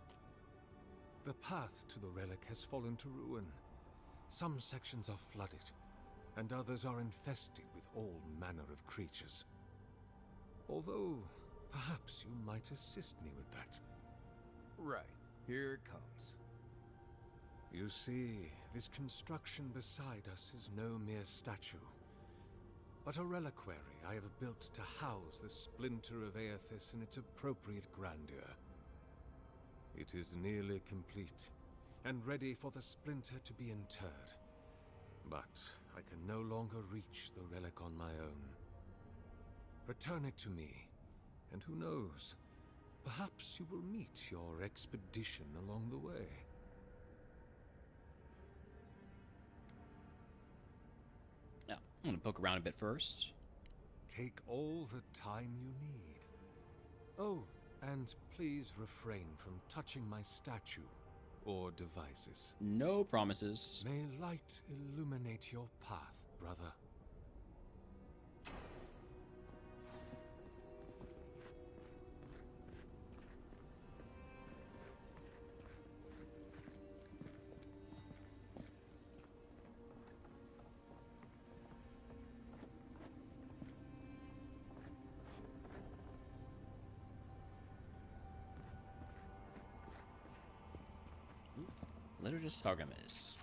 The path to the relic has fallen to ruin. Some sections are flooded, and others are infested with all manner of creatures. Although, perhaps you might assist me with that. Right, here it comes. You see, this construction beside us is no mere statue, but a reliquary I have built to house the splinter of Aethys in its appropriate grandeur. It is nearly complete, and ready for the splinter to be interred. But I can no longer reach the relic on my own. Return it to me, and who knows, perhaps you will meet your expedition along the way. Now, I'm gonna poke around a bit first. Take all the time you need. Oh, and please refrain from touching my statue or devices. No promises. May light illuminate your path, brother. Letter to Sargamus.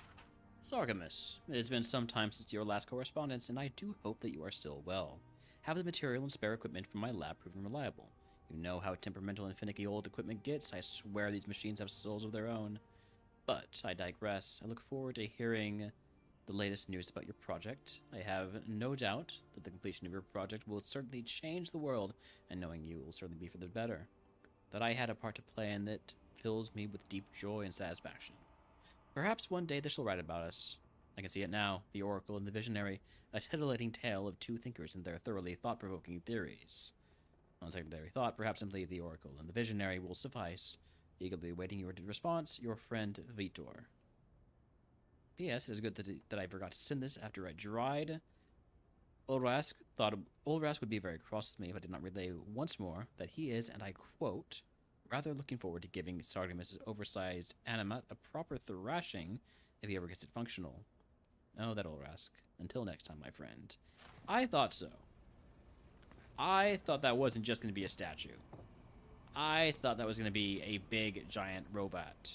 Sargamus, it has been some time since your last correspondence, and I do hope that you are still well. Have the material and spare equipment from my lab proven reliable? You know how temperamental and finicky old equipment gets. I swear these machines have souls of their own. But I digress. I look forward to hearing the latest news about your project. I have no doubt that the completion of your project will certainly change the world, and knowing you will certainly be for the better. That I had a part to play in that fills me with deep joy and satisfaction. Perhaps one day this will write about us. I can see it now, the Oracle and the Visionary, a titillating tale of two thinkers and their thoroughly thought-provoking theories. On secondary thought, perhaps simply the Oracle and the Visionary will suffice. Eagerly awaiting your response, your friend Vitor. P.S. It is good that I forgot to send this after I dried. Ulrask would be very cross with me if I did not relay once more that he is, and I quote, rather looking forward to giving Sargamus' oversized animat a proper thrashing if he ever gets it functional. Oh, that Ulrask. Until next time, my friend. I thought so. I thought that wasn't just going to be a statue. I thought that was going to be a big, giant robot.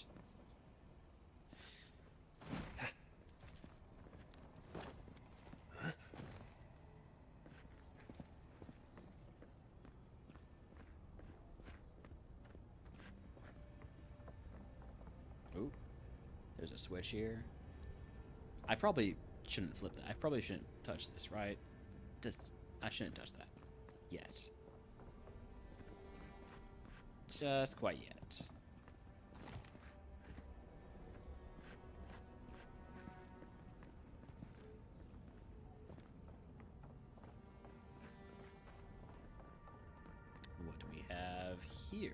Ooh, there's a switch here. I probably shouldn't flip that. I probably shouldn't touch this, right? I shouldn't touch that. Yet. Just quite yet. What do we have here?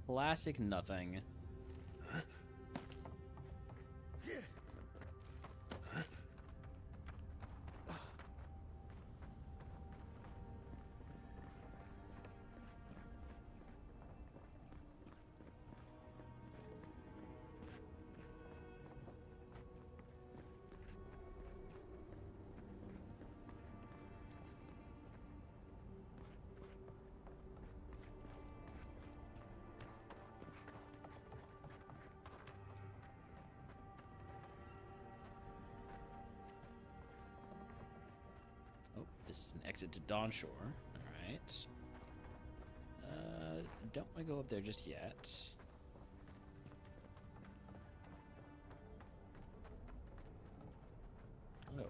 Classic nothing. Oh, this is an exit to Dawnshore. Alright. Don't want to go up there just yet. Oh.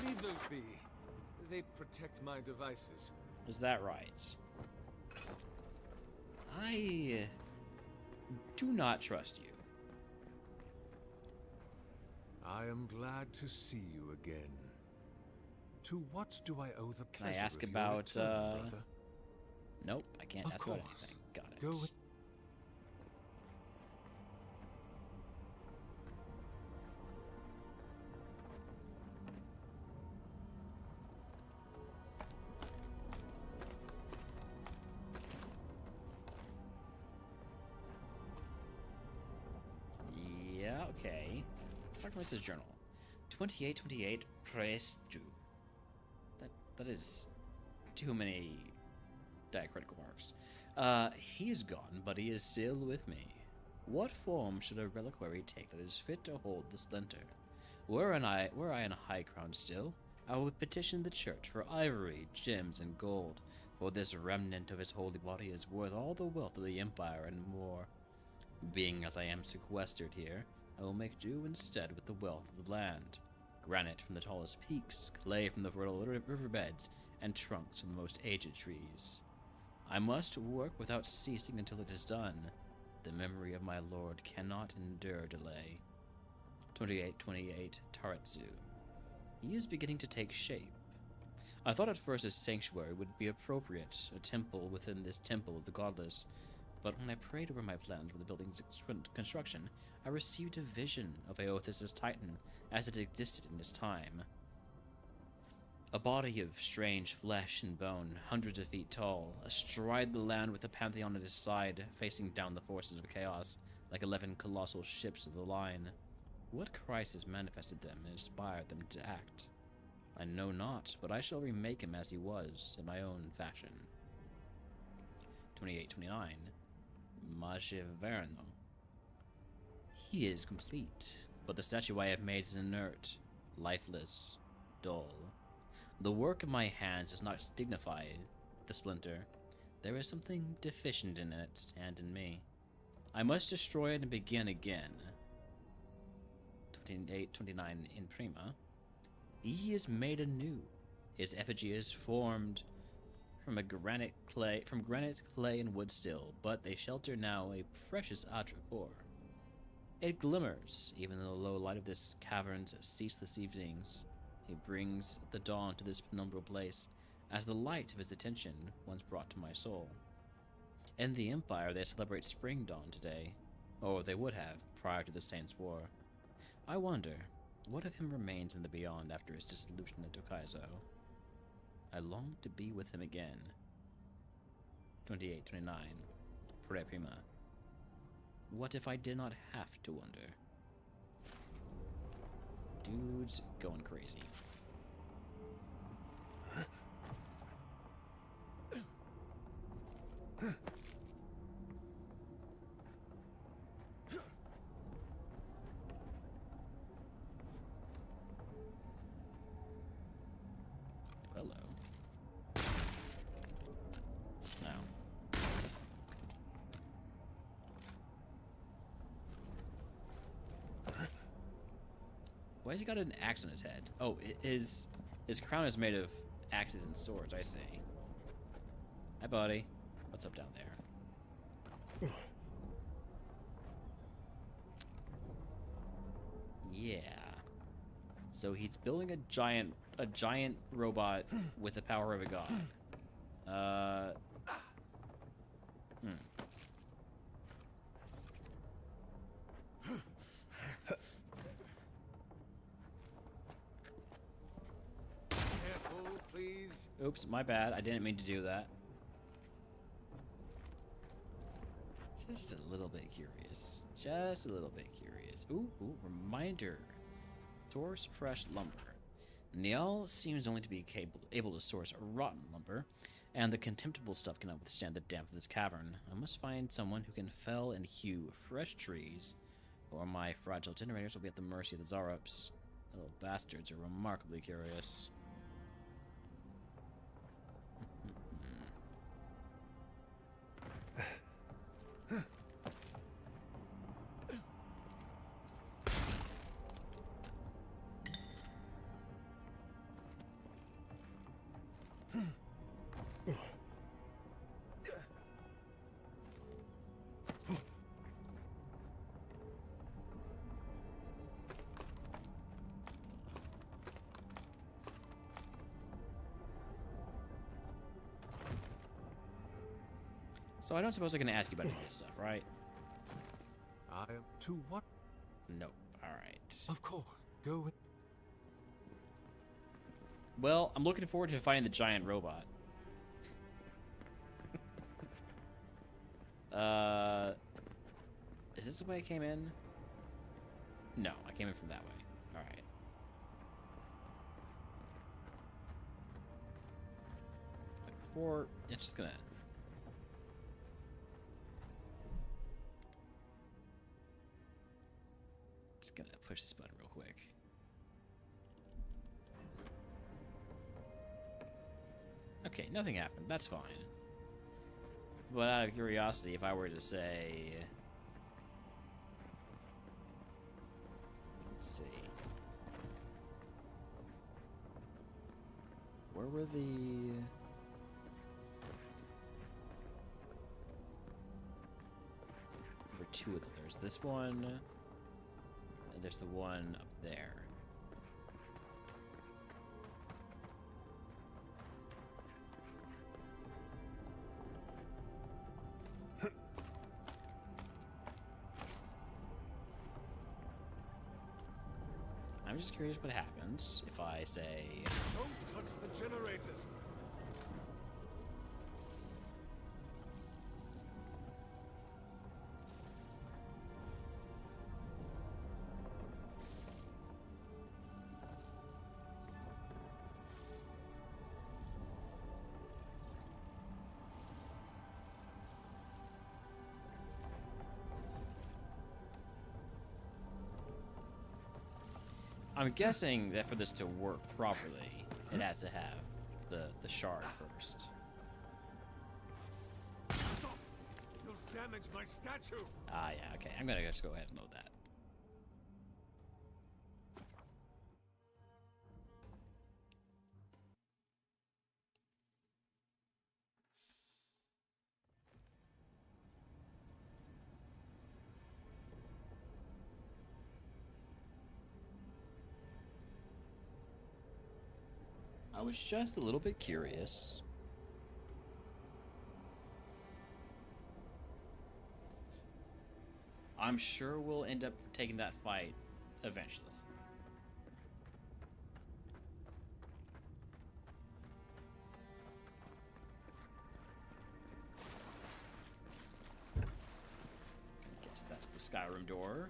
Leave those be. They protect my devices. Is that right? I do not trust you. I am glad to see you again. To what do I owe the Can I pleasure ask of your about, return, brother? Nope, I can't Of ask about course. anything. Got it. Go with Yeah, okay. Sacrifice's journal. 2828 Prestu. That is too many diacritical marks. He is gone, but he is still with me. What form should a reliquary take that is fit to hold the splinter? Were I in a high crown still, I would petition the church for ivory, gems, and gold, for this remnant of his holy body is worth all the wealth of the empire and more. Being as I am sequestered here, I will make do instead with the wealth of the land. Granite from the tallest peaks, clay from the fertile riverbeds, and trunks from the most aged trees. I must work without ceasing until it is done. The memory of my lord cannot endure delay. 2828 Taretsu. He is beginning to take shape. I thought at first a sanctuary would be appropriate, a temple within this temple of the godless. But when I prayed over my plans for the building's construction, I received a vision of Aothis' Titan as it existed in his time. A body of strange flesh and bone, hundreds of feet tall, astride the land with the Pantheon at his side, facing down the forces of chaos, like 11 colossal ships of the line. What crisis manifested them and inspired them to act? I know not, but I shall remake him as he was, in my own fashion. 2829. Mageverno. He is complete, but the statue I have made is inert, lifeless, dull. The work of my hands does not dignify the splinter. There is something deficient in it and in me. I must destroy it and begin again. 2829 in prima. He is made anew. His effigy is formed from granite, clay, and wood still, but they shelter now a precious atra core. It glimmers, even in the low light of this cavern's ceaseless evenings. He brings the dawn to this penumbral place, as the light of his attention once brought to my soul. In the Empire, they celebrate Spring Dawn today, or they would have prior to the Saints' War. I wonder, what of him remains in the beyond after his dissolution at Tokaizo? I long to be with him again. 2829. Pre Prima. What if I did not have to wonder? Dude's going crazy. Hello. No. Why has he got an axe on his head? Oh, his crown is made of axes and swords, I see. Hi, buddy. What's up down there? Yeah. So he's building a giant robot with the power of a god. Careful, please. Oops, my bad. I didn't mean to do that. Just a little bit curious. Just a little bit curious. Ooh, reminder. Source fresh lumber. Niall seems only to be able to source rotten lumber, and the contemptible stuff cannot withstand the damp of this cavern. I must find someone who can fell and hew fresh trees, or my fragile generators will be at the mercy of the Zarups. The little bastards are remarkably curious. So I don't suppose I can ask you about any of this stuff, right? I am to what? Nope. Alright. Of course. Go. Well, I'm looking forward to finding the giant robot. Is this the way I came in? No, I came in from that way. Alright. Before, I'm just gonna... Gonna push this button real quick. Okay, nothing happened. That's fine. But out of curiosity, if I were to say... Let's see. Where were the... There were two of them. There's this one... And there's the one up there. I'm just curious what happens if I say... Don't touch the generators. I'm guessing that for this to work properly, it has to have the shard first. Stop! You'll damage my statue. Ah, yeah, okay. I'm gonna just go ahead and load that. I was just a little bit curious. I'm sure we'll end up taking that fight eventually. I guess that's Skyrim door.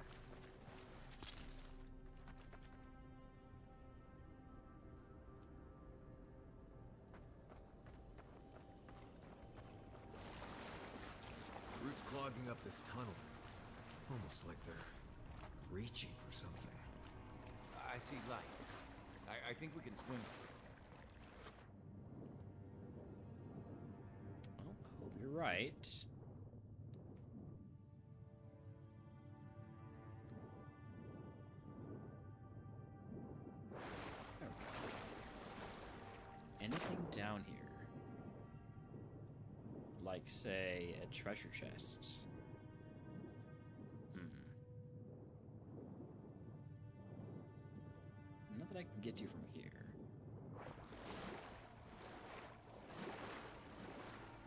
Roots clogging up this tunnel. Almost like they're reaching for something. I see light. I think we can swim. Well, I hope you're right. There we go. Anything down here? Like, say, a treasure chest. Not that I can get you from here.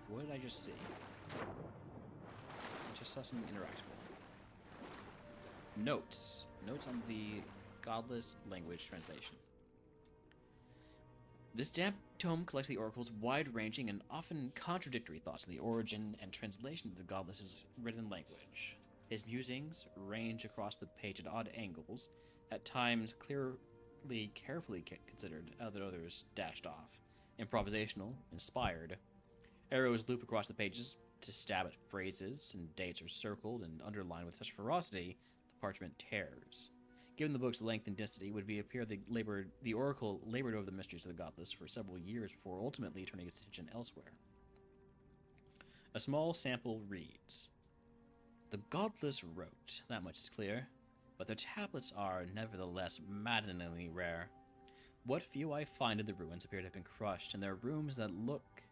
What did I just see? I just saw something interactable. Notes. Notes on the godless language translation. This damp tome collects the oracle's wide-ranging and often contradictory thoughts on the origin and translation of the godless's written language. His musings range across the page at odd angles, at times carefully considered, others dashed off. Improvisational, inspired. Arrows loop across the pages to stab at phrases, and dates are circled and underlined with such ferocity the parchment tears. Given the book's length and density, it would appear the Oracle labored over the mysteries of the godless for several years before ultimately turning its attention elsewhere. A small sample reads, "The godless wrote, that much is clear, but their tablets are nevertheless maddeningly rare. What few I find in the ruins appear to have been crushed, and their rooms that look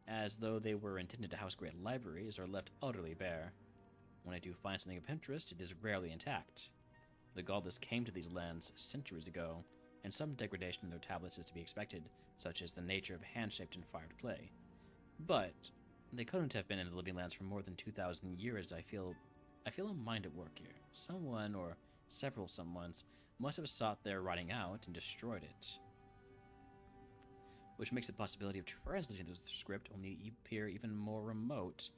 as though they were intended to house great libraries are left utterly bare. When I do find something of interest, it is rarely intact. The godless came to these lands centuries ago, and some degradation in their tablets is to be expected, such as the nature of hand-shaped and fired clay. But they couldn't have been in the living lands for more than 2,000 years. I feel a mind at work here. Someone, or several someones, must have sought their writing out and destroyed it. Which makes the possibility of translating the script only appear even more remote.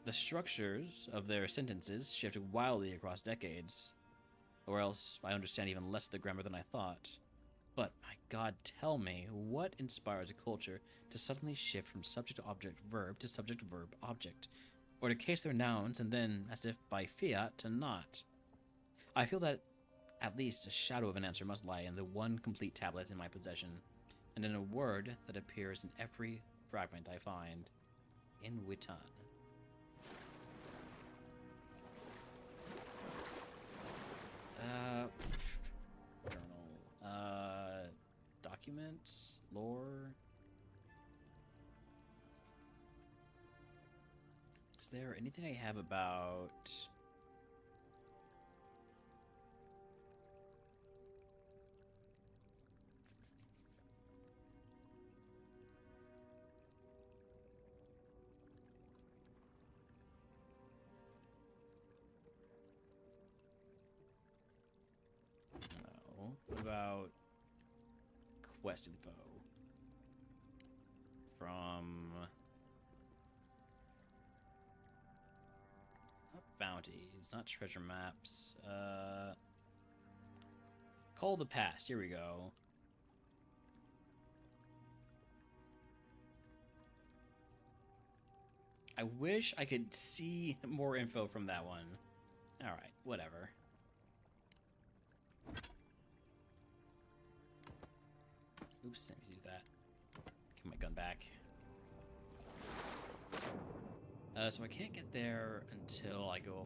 The structures of their sentences shifted wildly across decades. Or else, I understand even less of the grammar than I thought. But, my God, tell me, what inspires a culture to suddenly shift from subject-object-verb to subject-verb-object? Or to case their nouns and then, as if by fiat, to not? I feel that at least a shadow of an answer must lie in the one complete tablet in my possession, and in a word that appears in every fragment I find. In Witan. Journal. Documents? Lore? Is there anything I have about... No. What about quest info? From... Not bounties, not treasure maps. Call the past, here we go. I wish I could see more info from that one. Alright, whatever. Oops, let me do that. Get my gun back. So I can't get there until I go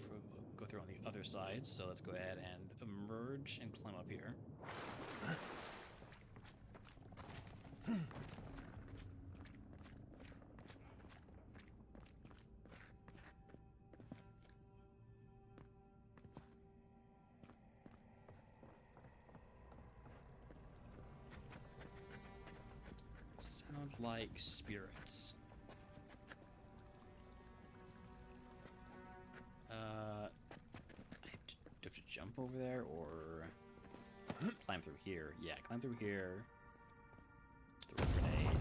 through on the other side, so let's go ahead and emerge and climb up here. Sounds like spirits. Do I have to jump over there or climb through here? Yeah, climb through here. Throw a grenade.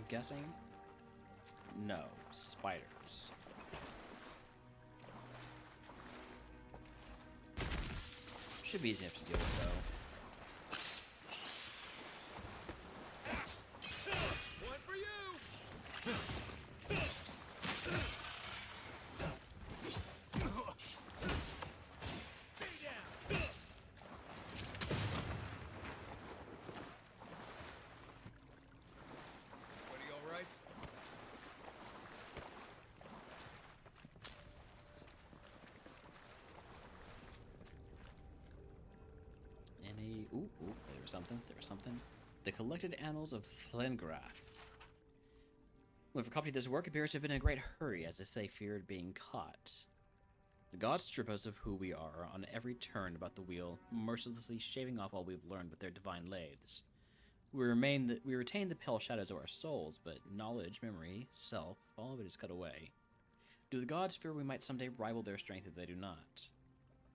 guessing? No, spiders. Should be easy enough to deal with, though. One for you! Stay down! Everybody all right? Any... Ooh, there was something. There was something. The Collected Annals of Flengrath. Whoever copied this work appears to have been in a great hurry, as if they feared being caught. The gods strip us of who we are on every turn about the wheel, mercilessly shaving off all we've learned with their divine lathes. We retain the pale shadows of our souls, but knowledge, memory, self, all of it is cut away. Do the gods fear we might someday rival their strength if they do not?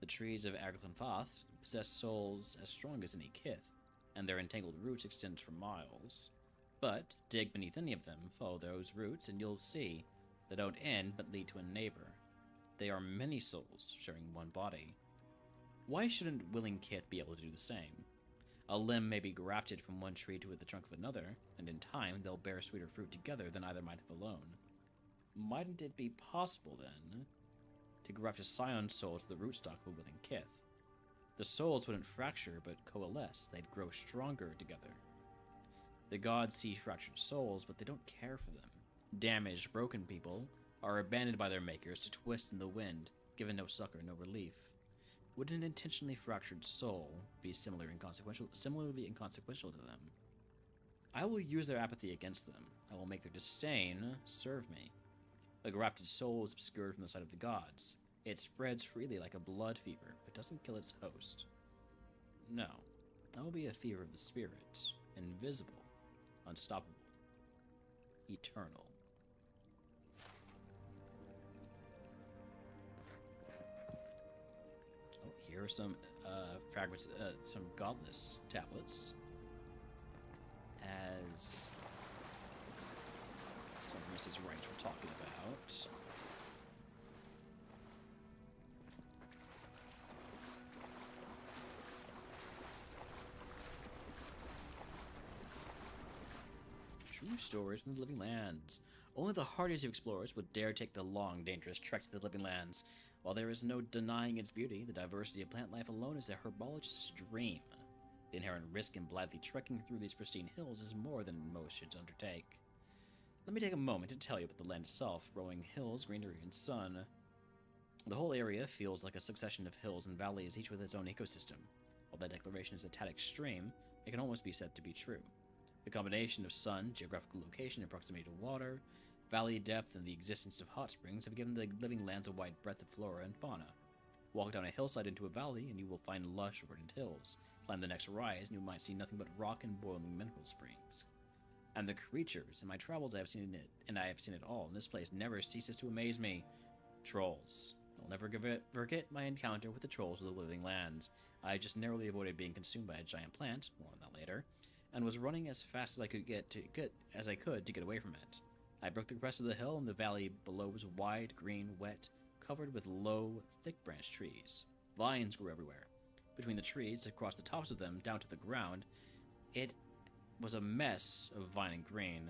The trees of Aglathan possess souls as strong as any kith, and their entangled roots extend for miles. But dig beneath any of them, follow those roots, and you'll see they don't end but lead to a neighbor. They are many souls sharing one body. Why shouldn't willing kith be able to do the same? A limb may be grafted from one tree to the trunk of another, and in time they'll bear sweeter fruit together than either might have alone. Mightn't it be possible, then, to graft a scion soul to the rootstock of a willing kith? The souls wouldn't fracture, but coalesce. They'd grow stronger together. The gods see fractured souls, but they don't care for them. Damaged, broken people are abandoned by their makers to twist in the wind, given no succor, no relief. Would an intentionally fractured soul be similarly inconsequential to them? I will use their apathy against them. I will make their disdain serve me. A grafted soul is obscured from the sight of the gods. It spreads freely like a blood fever, but doesn't kill its host. No, that will be a fever of the spirit, invisible, unstoppable, eternal. Oh, here are some fragments, some godless tablets. As some of Mrs. Wright were talking about. True stories from the living lands. Only the hardiest of explorers would dare take the long, dangerous trek to the living lands. While there is no denying its beauty, the diversity of plant life alone is a herbologist's dream. The inherent risk in blithely trekking through these pristine hills is more than most should undertake. Let me take a moment to tell you about the land itself, rolling hills, greenery, and sun. The whole area feels like a succession of hills and valleys, each with its own ecosystem. While that declaration is a tad extreme, it can almost be said to be true. The combination of sun, geographical location, and proximity to water, valley depth, and the existence of hot springs have given the living lands a wide breadth of flora and fauna. Walk down a hillside into a valley, and you will find lush, verdant hills. Climb the next rise, and you might see nothing but rock and boiling mineral springs. And the creatures. In my travels, I have seen it all, and this place never ceases to amaze me. Trolls. I'll never forget my encounter with the trolls of the living lands. I just narrowly avoided being consumed by a giant plant, more on that later, and was running as fast as I could to get away from it. I broke the crest of the hill, and the valley below was wide, green, wet, covered with low, thick-branched trees. Vines grew everywhere. Between the trees, across the tops of them, down to the ground, it was a mess of vine and green.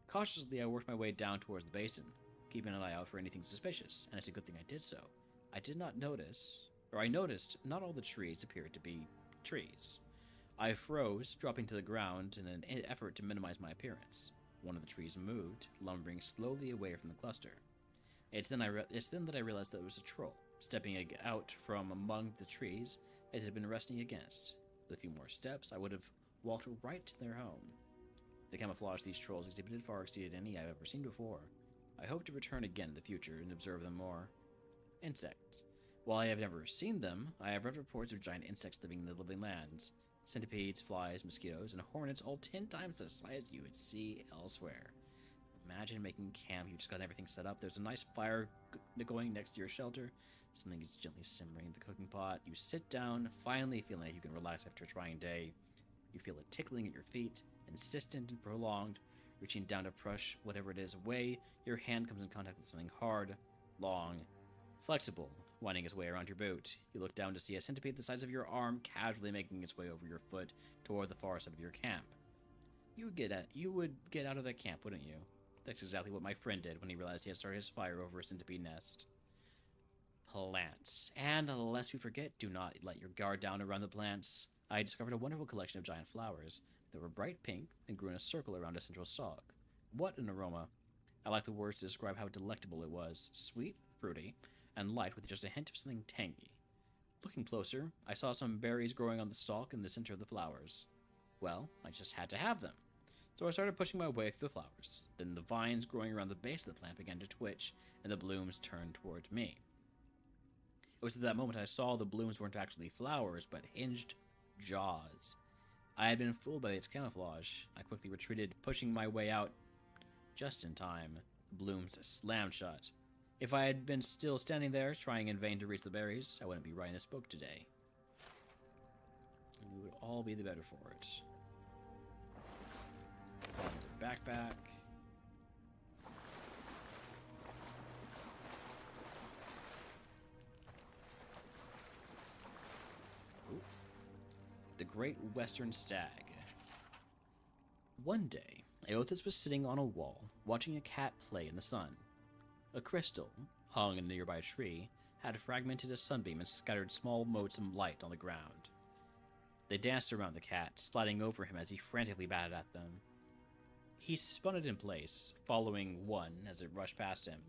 Cautiously, I worked my way down towards the basin, keeping an eye out for anything suspicious, and it's a good thing I did so. I noticed not all the trees appeared to be trees. I froze, dropping to the ground in an effort to minimize my appearance. One of the trees moved, lumbering slowly away from the cluster. It's then that I realized that it was a troll, stepping out from among the trees as it had been resting against. With a few more steps, I would have walked right to their home. The camouflage these trolls exhibited far exceeded any I've ever seen before. I hope to return again in the future and observe them more. Insects. While I have never seen them, I have read reports of giant insects living in the living lands. Centipedes, flies, mosquitoes, and hornets all 10 times the size you would see elsewhere. Imagine making camp. You just got everything set up. There's a nice fire going next to your shelter. Something is gently simmering in the cooking pot. You sit down, finally feeling like you can relax after a trying day. You feel it tickling at your feet, insistent and prolonged, Reaching down to brush whatever it is away, your hand comes in contact with something hard, long, flexible, winding its way around your boot. You look down to see a centipede the size of your arm casually making its way over your foot toward the far side of your camp. You would get out of that camp, wouldn't you? That's exactly what my friend did when he realized he had started his fire over a centipede nest. Plants. And lest we forget, do not let your guard down around the plants. I discovered a wonderful collection of giant flowers that were bright pink and grew in a circle around a central stalk. What an aroma. I like the words to describe how delectable it was. Sweet, fruity, and light with just a hint of something tangy. Looking closer, I saw some berries growing on the stalk in the center of the flowers. Well, I just had to have them. So I started pushing my way through the flowers. Then the vines growing around the base of the plant began to twitch, and the blooms turned towards me. It was at that moment I saw the blooms weren't actually flowers, but hinged jaws. I had been fooled by its camouflage. I quickly retreated, pushing my way out just in time. The blooms slammed shut. If I had been still standing there, trying in vain to reach the berries, I wouldn't be writing this book today. And we would all be the better for it. Backpack. Ooh. The Great Western Stag. One day, Aothas was sitting on a wall, watching a cat play in the sun. A crystal, hung in a nearby tree, had fragmented a sunbeam and scattered small motes of light on the ground. They danced around the cat, sliding over him as he frantically batted at them. He spun it in place, following one as it rushed past him,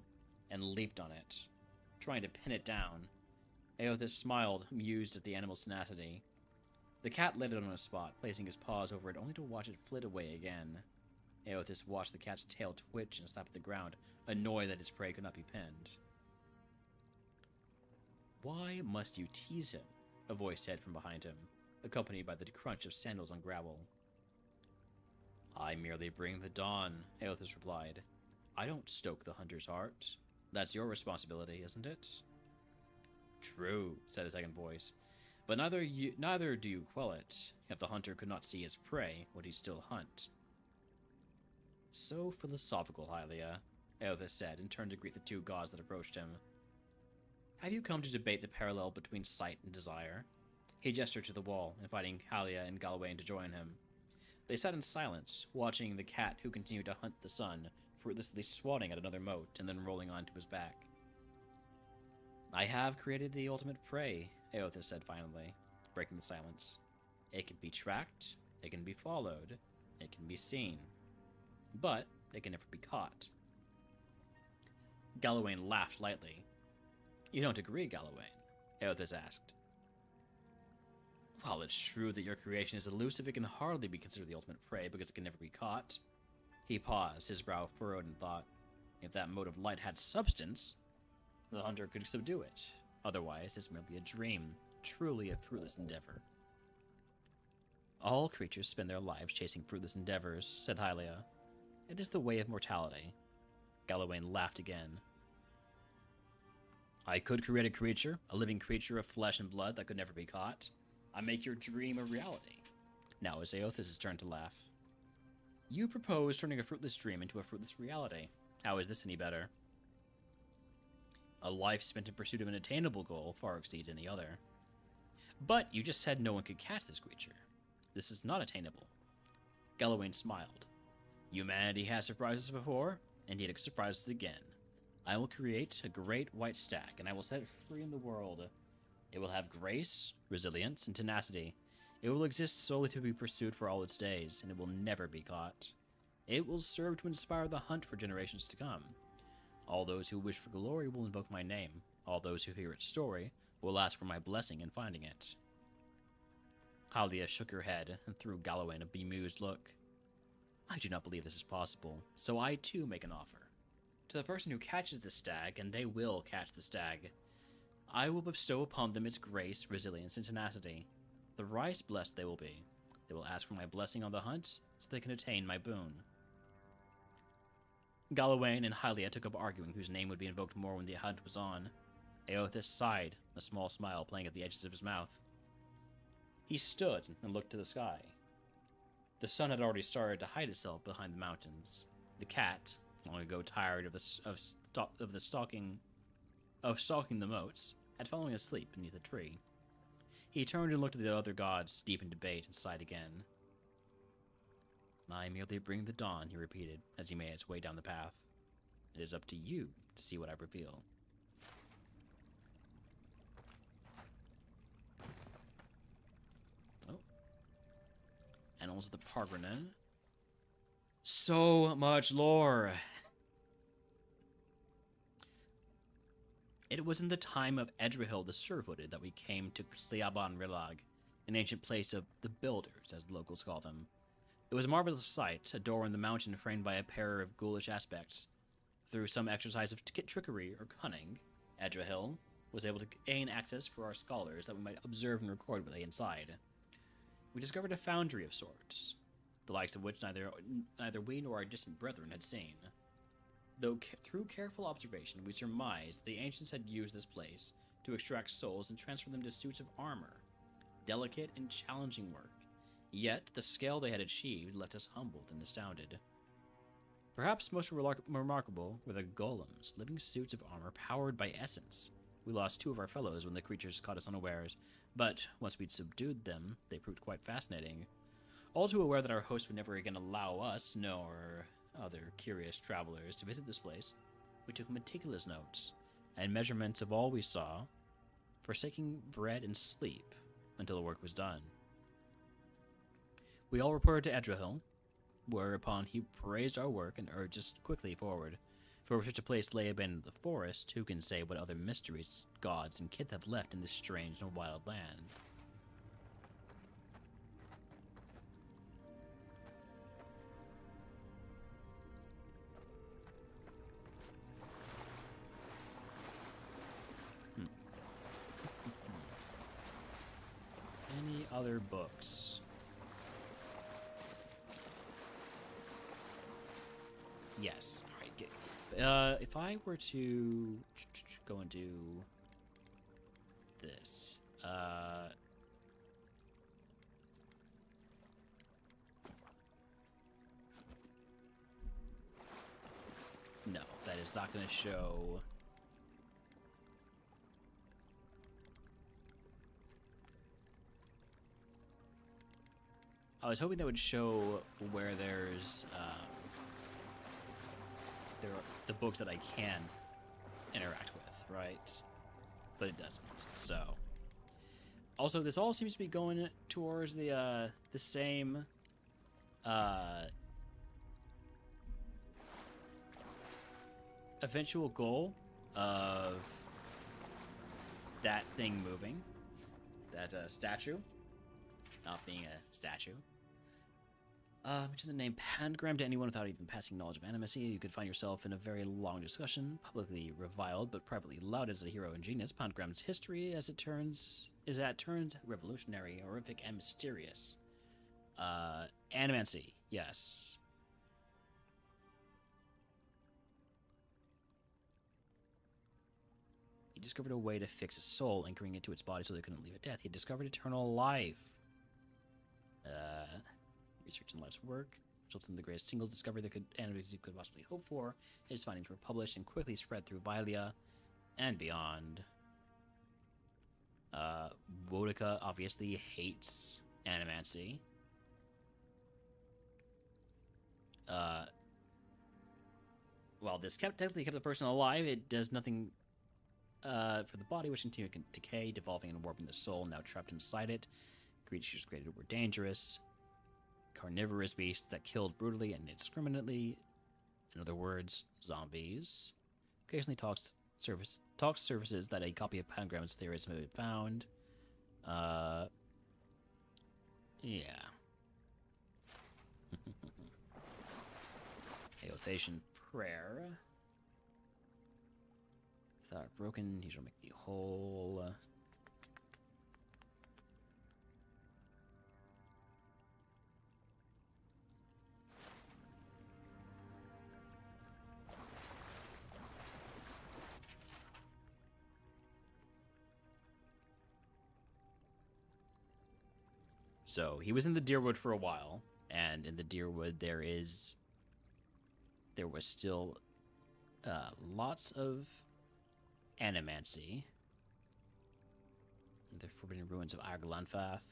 and leaped on it, trying to pin it down. Aothas smiled, amused at the animal's tenacity. The cat lit it on a spot, placing his paws over it only to watch it flit away again. Aothas watched the cat's tail twitch and slap at the ground, annoyed that his prey could not be pinned. "Why must you tease him?" a voice said from behind him, accompanied by the crunch of sandals on gravel. "I merely bring the dawn," Aothas replied. "I don't stoke the hunter's heart. That's your responsibility, isn't it?" "True," said a second voice, "but neither do you quell it. If the hunter could not see his prey, would he still hunt?" "So philosophical, Hylia," Aothas said, and turned to greet the two gods that approached him. "Have you come to debate the parallel between sight and desire?" He gestured to the wall, inviting Hylia and Galloway to join him. They sat in silence, watching the cat who continued to hunt the sun, fruitlessly swatting at another mote and then rolling onto his back. "I have created the ultimate prey," Aothas said finally, breaking the silence. "It can be tracked, it can be followed, it can be seen. But it can never be caught." Galloway laughed lightly. "You don't agree, Galloway?" Aothas asked. "While it's true that your creation is elusive, it can hardly be considered the ultimate prey because it can never be caught." He paused, his brow furrowed in thought. If that mote of light had substance, the hunter could subdue it. Otherwise, it's merely a dream, truly a fruitless endeavor. "All creatures spend their lives chasing fruitless endeavors," said Hylia. "It is the way of mortality." Galloway laughed again. "I could create a creature, a living creature of flesh and blood that could never be caught. I make your dream a reality." Now it's Aothas' turn to laugh. "You propose turning a fruitless dream into a fruitless reality. How is this any better?" "A life spent in pursuit of an attainable goal far exceeds any other." "But you just said no one could catch this creature. This is not attainable." Galloway smiled. "Humanity has surprised us before, and yet it could surprise us again. I will create a great white stag, and I will set it free in the world. It will have grace, resilience, and tenacity. It will exist solely to be pursued for all its days, and it will never be caught. It will serve to inspire the hunt for generations to come. All those who wish for glory will invoke my name. All those who hear its story will ask for my blessing in finding it." Hylia shook her head and threw Galloway a bemused look. "I do not believe this is possible, so I too make an offer. To the person who catches the stag, and they will catch the stag, I will bestow upon them its grace, resilience, and tenacity. Thrice blessed they will be. They will ask for my blessing on the hunt, so they can attain my boon." Galloway and Hylia took up arguing whose name would be invoked more when the hunt was on. Aothas sighed, a small smile playing at the edges of his mouth. He stood and looked to the sky. The sun had already started to hide itself behind the mountains. The cat, long ago tired of stalking the moats, had fallen asleep beneath a tree. He turned and looked at the other gods, deep in debate, and sighed again. I merely bring the dawn, he repeated, as he made his way down the path. It is up to you to see what I reveal. Oh. Annals of the Pargranen. So much lore! It was in the time of Edrahil the Surefooted that we came to Cleaban Rilag, an ancient place of the Builders, as the locals call them. It was a marvelous sight, a door in the mountain framed by a pair of ghoulish aspects. Through some exercise of trickery or cunning, Edrahil was able to gain access for our scholars that we might observe and record what lay inside. We discovered a foundry of sorts, the likes of which neither we nor our distant brethren had seen. Though through careful observation, we surmised the ancients had used this place to extract souls and transfer them to suits of armor. Delicate and challenging work. Yet, the scale they had achieved left us humbled and astounded. Perhaps most remarkable were the golems, living suits of armor powered by essence. We lost 2 of our fellows when the creatures caught us unawares, but once we'd subdued them, they proved quite fascinating. All too aware that our host would never again allow us, nor other curious travelers, to visit this place, we took meticulous notes and measurements of all we saw, forsaking bread and sleep until the work was done. We all reported to Edrahil, whereupon he praised our work and urged us quickly forward. For if such a place lay abandoned in the forest, who can say what other mysteries gods and kith have left in this strange and wild land? Any other books? Yes. All right. If I were to go and do this, no, that is not going to show. I was hoping that would show where there's there are the books that I can interact with, right? But it doesn't. So, also, this all seems to be going towards the same eventual goal of that thing moving, that statue not being a statue. Mention the name Pangram to anyone without even passing knowledge of animacy. You could find yourself in a very long discussion, publicly reviled but privately lauded as a hero and genius. Pangram's history, as it turns, is at turns revolutionary, horrific, and mysterious. Animancy, yes. He discovered a way to fix a soul, anchoring it to its body so they couldn't leave at death. He discovered eternal life. Research in life's work resulted in the greatest single discovery that animators could possibly hope for. His findings were published and quickly spread through Vylia and beyond. Wodica obviously hates animancy. While this technically kept the person alive, it does nothing for the body, which continued to decay, devolving and warping the soul, now trapped inside it. Creatures created were dangerous. Carnivorous beasts that killed brutally and indiscriminately. In other words, zombies. Occasionally talks services that a copy of Pangram's theories may be found. Yeah. Aothasian prayer. Without broken, he shall make thee whole. So, he was in the Deerwood for a while. And in the Deerwood, there was still lots of animancy. The forbidden ruins of Arglanfath.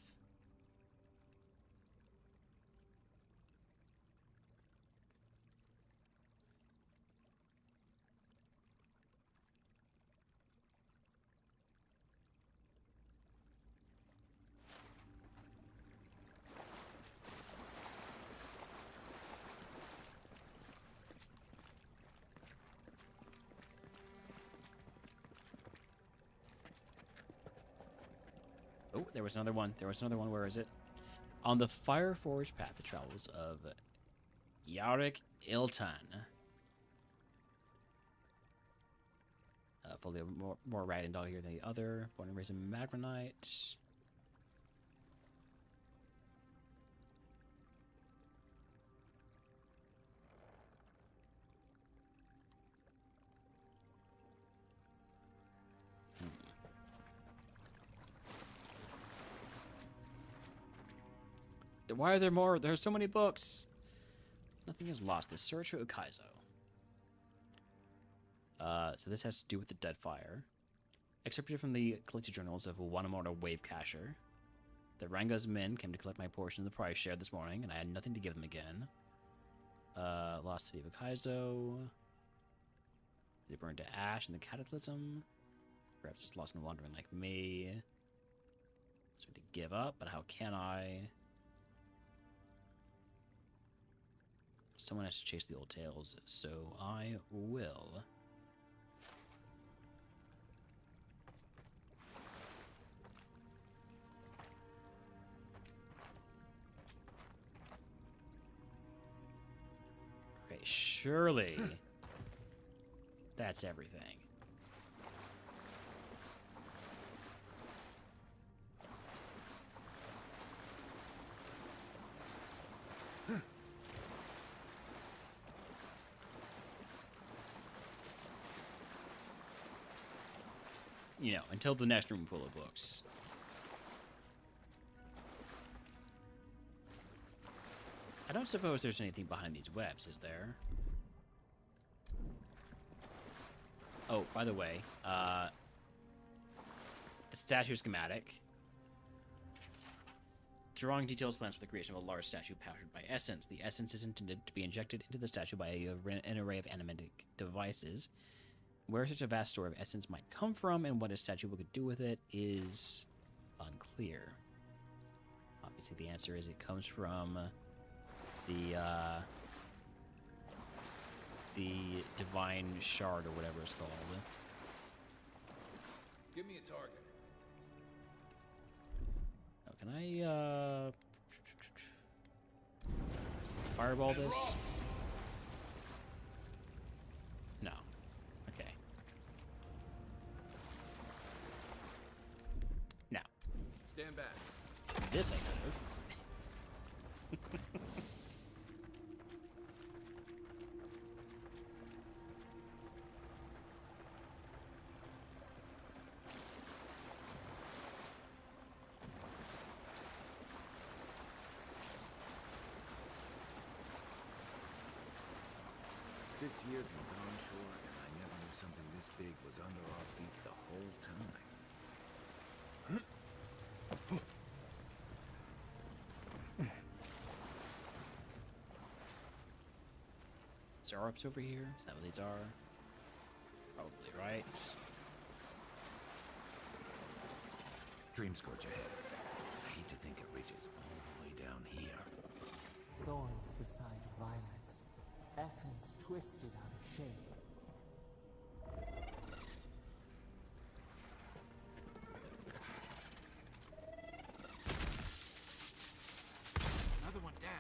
Oh, there was another one. There was another one. Where is it? On the Fireforged path, the travels of Yarick Iltan. Fully more rat and dog here than the other. Born and raised in Magranite. Why are there more? There's so many books. Nothing is lost. The search for Ukaizo. So this has to do with the Deadfire. Excerpted from the collected journals of OneUps Wave Cacher. The Ranga's men came to collect my portion of the prize shared this morning, and I had nothing to give them again. Lost City of Ukaizo. They burned to ash in the Cataclysm. Perhaps it's lost and wandering like me. So to give up, but how can I? Someone has to chase the old tales, so I will. Okay, surely that's everything. You know, until the next room full of books. I don't suppose there's anything behind these webs, is there? Oh, by the way, the statue schematic. Drawing details plans for the creation of a large statue powered by essence. The essence is intended to be injected into the statue by an array of animatic devices. Where such a vast store of essence might come from and what a statue could do with it is unclear. Obviously, the answer is it comes from the divine shard or whatever it's called. Give me a target. Oh, can I fireball this? No. Okay. Now. Stand back. This I could have. 6 years in Gone Shore, and I never knew something this big was under our feet the whole time. Zarups over here? Is that what these are? Probably, right? Dreamscourge ahead. I hate to think it reaches all the way down here. Thorns beside violets, essence twisted out of shape. Another one down.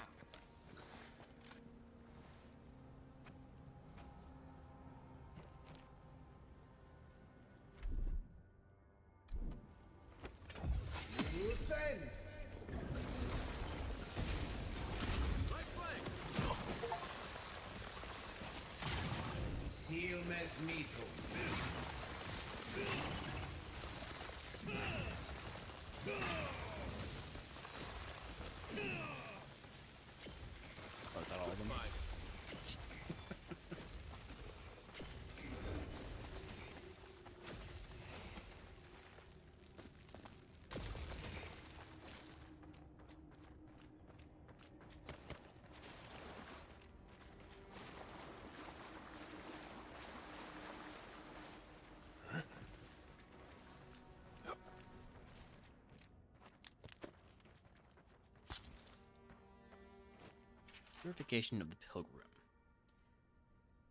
Purification of the Pilgrim.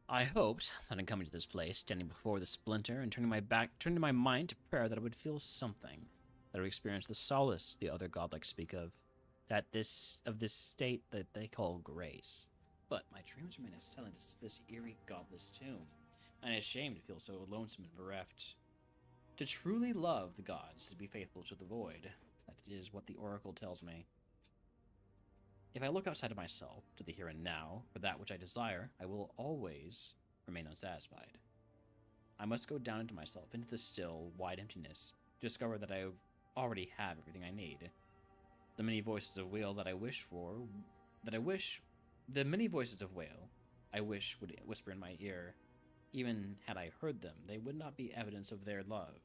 I hoped that in coming to this place, standing before the splinter and turning my mind to prayer, that I would feel something, that I would experience the solace the other godlike speak of, this state that they call grace. But my dreams remain as silent as this eerie godless tomb, and I am ashamed to feel so lonesome and bereft. To truly love the gods is to be faithful to the void. That is what the oracle tells me. If I look outside of myself, to the here and now, for that which I desire, I will always remain unsatisfied. I must go down into myself, into the still, wide emptiness, to discover that I already have everything I need. The many voices of wail that I wish for, the many voices of wail I wish would whisper in my ear, even had I heard them, they would not be evidence of their love.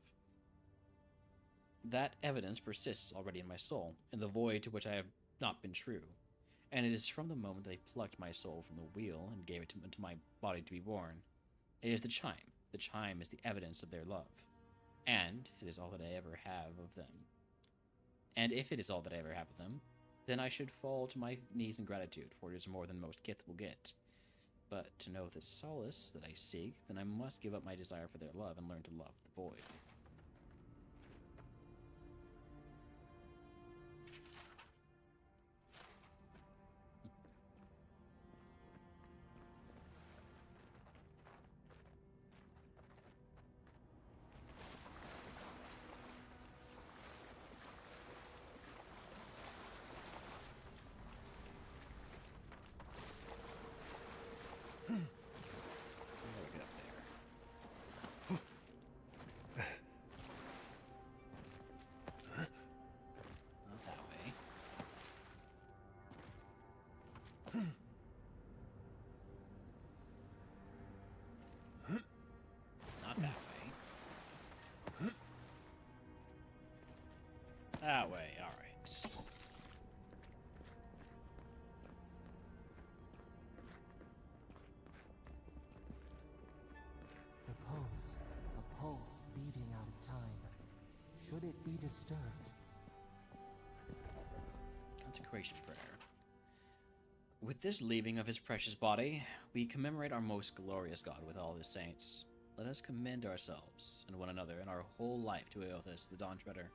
That evidence persists already in my soul, in the void to which I have not been true. And it is from the moment they plucked my soul from the wheel and gave it to my body to be born. It is the chime. The chime is the evidence of their love. And it is all that I ever have of them. And if it is all that I ever have of them, then I should fall to my knees in gratitude, for it is more than most kith will get. But to know the solace that I seek, then I must give up my desire for their love and learn to love the void. That way, alright. Repose, a pulse beating out of time. Should it be disturbed? Consecration prayer. With this leaving of his precious body, we commemorate our most glorious God with all his saints. Let us commend ourselves and one another and our whole life to Eothas, the Dawn Treader.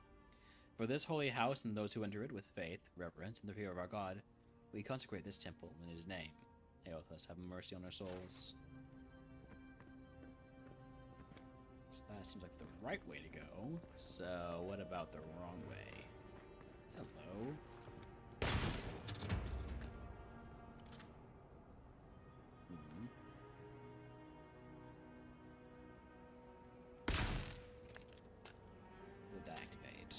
For this holy house and those who enter it with faith, reverence, and the fear of our God, we consecrate this temple in his name. Eothas, have mercy on our souls. So that seems like the right way to go. So, what about the wrong way? Hello. Would that activate?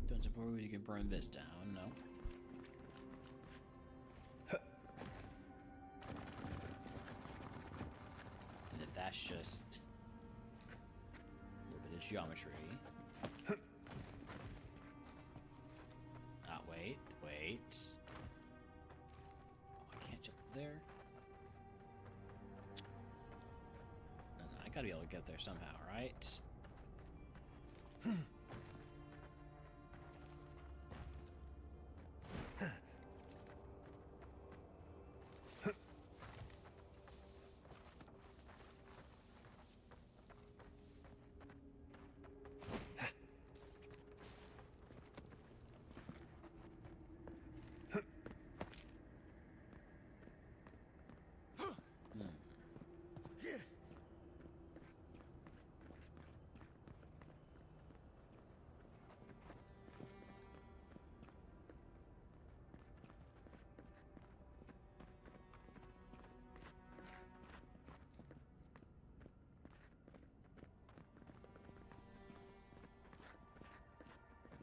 Don't suppose you can burn this down, no? And then that's just a little bit of geometry. Ah, wait. Oh, I can't jump up there. No, I gotta be able to get there somehow, right?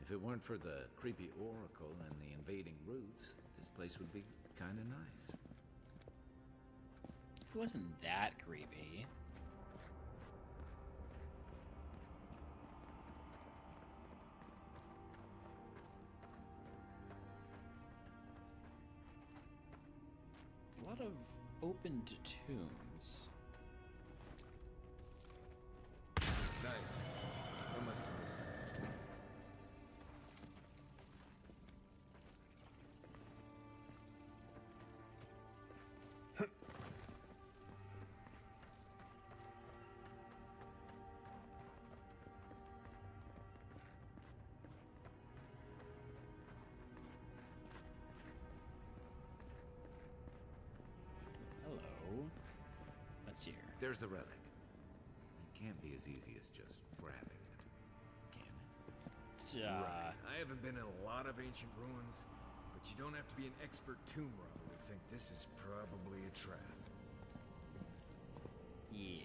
If it weren't for the creepy oracle and the invading roots, place would be kind of nice. It wasn't that creepy. A lot of open tombs. Nice. I must have missed that. Hello. What's here? There's the relic. It can't be as easy as just grabbing it, can it? Right. I haven't been in a lot of ancient ruins, but you don't have to be an expert tomb robber to think this is probably a trap. Yeah.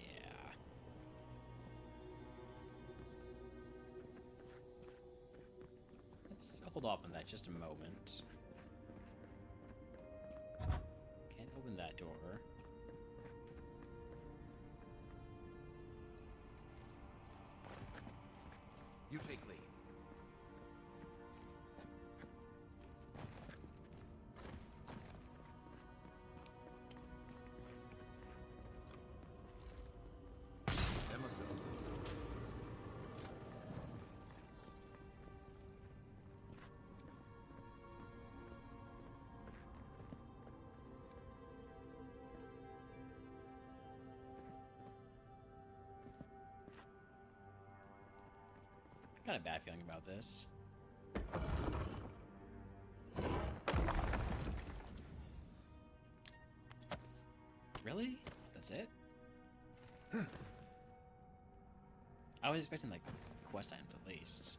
Let's hold off on that just a moment. Can't open that door. You take lead. That must have opened something. Got a bad feeling about this. Really? That's it? I was expecting like quest items at least.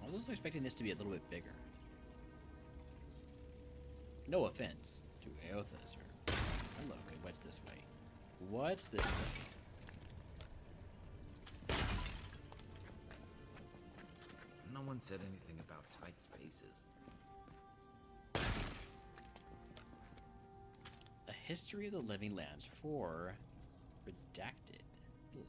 I was also expecting this to be a little bit bigger. No offense to Eothas or... Hello, wait, what's this way? What's this way? No one said anything about tight spaces. A History of the Living Lands 4 Redacted. Hello.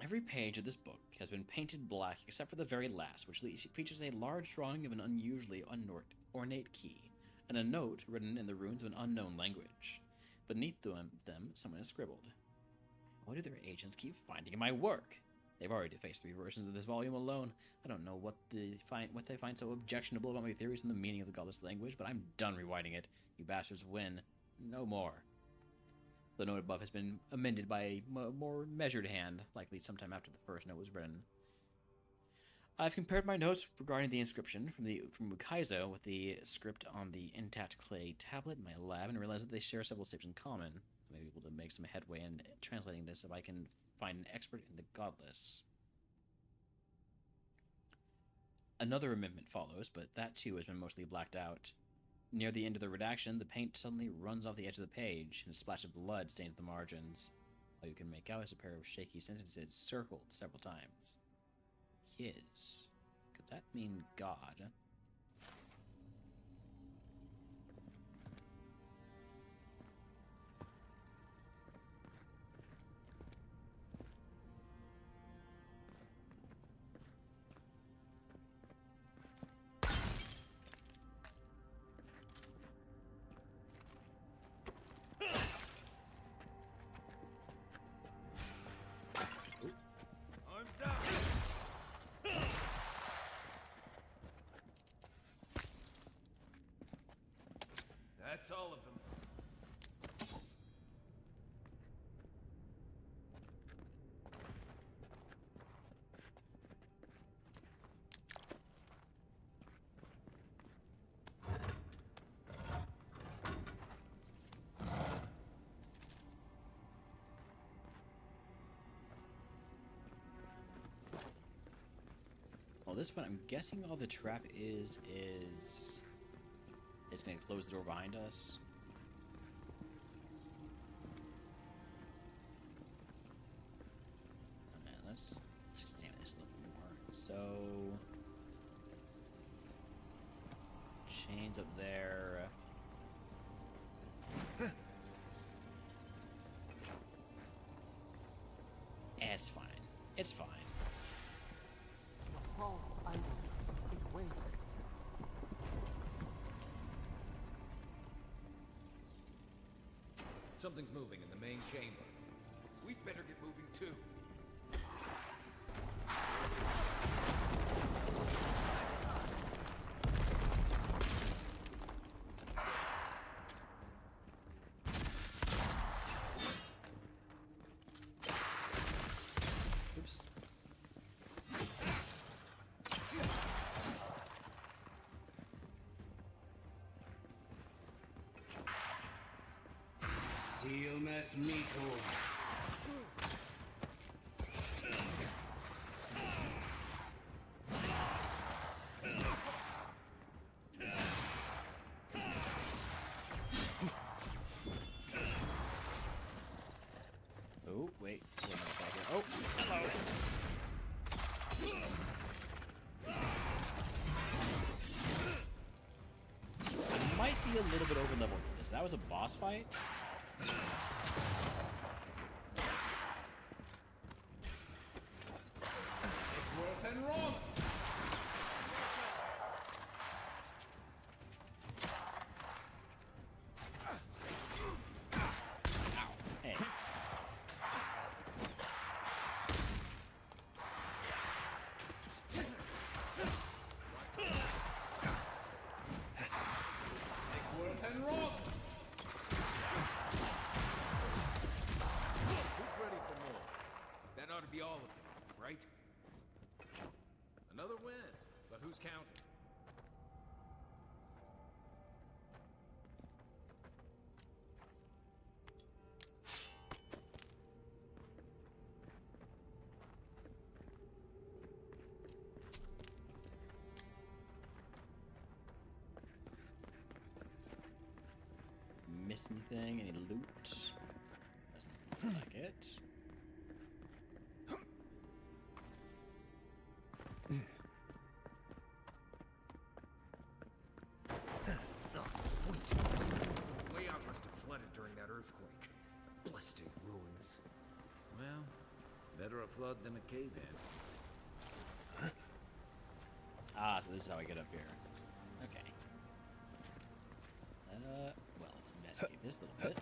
Every page of this book has been painted black except for the very last, which features a large drawing of an unusually ornate key, and a note written in the runes of an unknown language. Beneath them, someone has scribbled. Why do their agents keep finding my work? They've already defaced 3 versions of this volume alone. I don't know what they find so objectionable about my theories and the meaning of the godless language, but I'm done rewriting it. You bastards win. No more. The note above has been amended by a more measured hand, likely sometime after the first note was written. I've compared my notes regarding the inscription from Ukaizo with the script on the intact clay tablet in my lab and realized that they share several steps in common. I may be able to make some headway in translating this if I can find an expert in the godless. Another amendment follows, but that too has been mostly blacked out. Near the end of the redaction, the paint suddenly runs off the edge of the page, and a splash of blood stains the margins. All you can make out is a pair of shaky sentences circled several times. His. Could that mean God? That's all of them. Well, this one, I'm guessing all the trap is it's gonna close the door behind us. Okay, let's examine this a little more. So, chains up there. It's fine. It's fine. A false idol. It waits. Something's moving in the main chamber. We'd better get moving too. Oops. Silmes Mito. Oh, wait. Wait a minute, back here. Oh, hello. I might be a little bit over leveled for this. That was a boss fight. Worth and wrong. Hey. Worth and wrong. Who's ready for more? That ought to be all of them, right? Another win, but who's counting? Miss anything? Any loot? Doesn't look like it. Layout must have flooded during that earthquake. Blasted ruins. Well, better a flood than a cave-in. Ah, so this is how I get up here. Okay. Well, let's investigate this a little bit.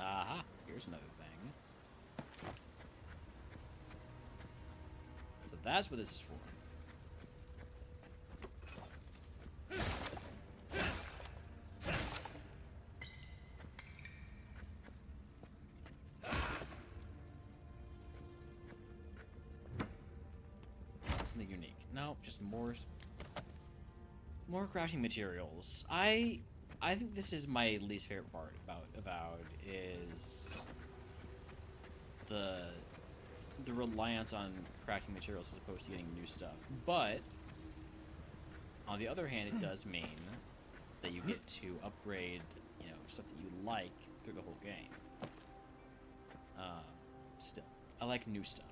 Aha, here's another thing. So that's what this is for. Something unique. No, just more crafting materials. I think this is my least favorite part about Avowed is the reliance on crafting materials as opposed to getting new stuff. But on the other hand, it does mean that you get to upgrade, you know, stuff that you like through the whole game. Still, I like new stuff.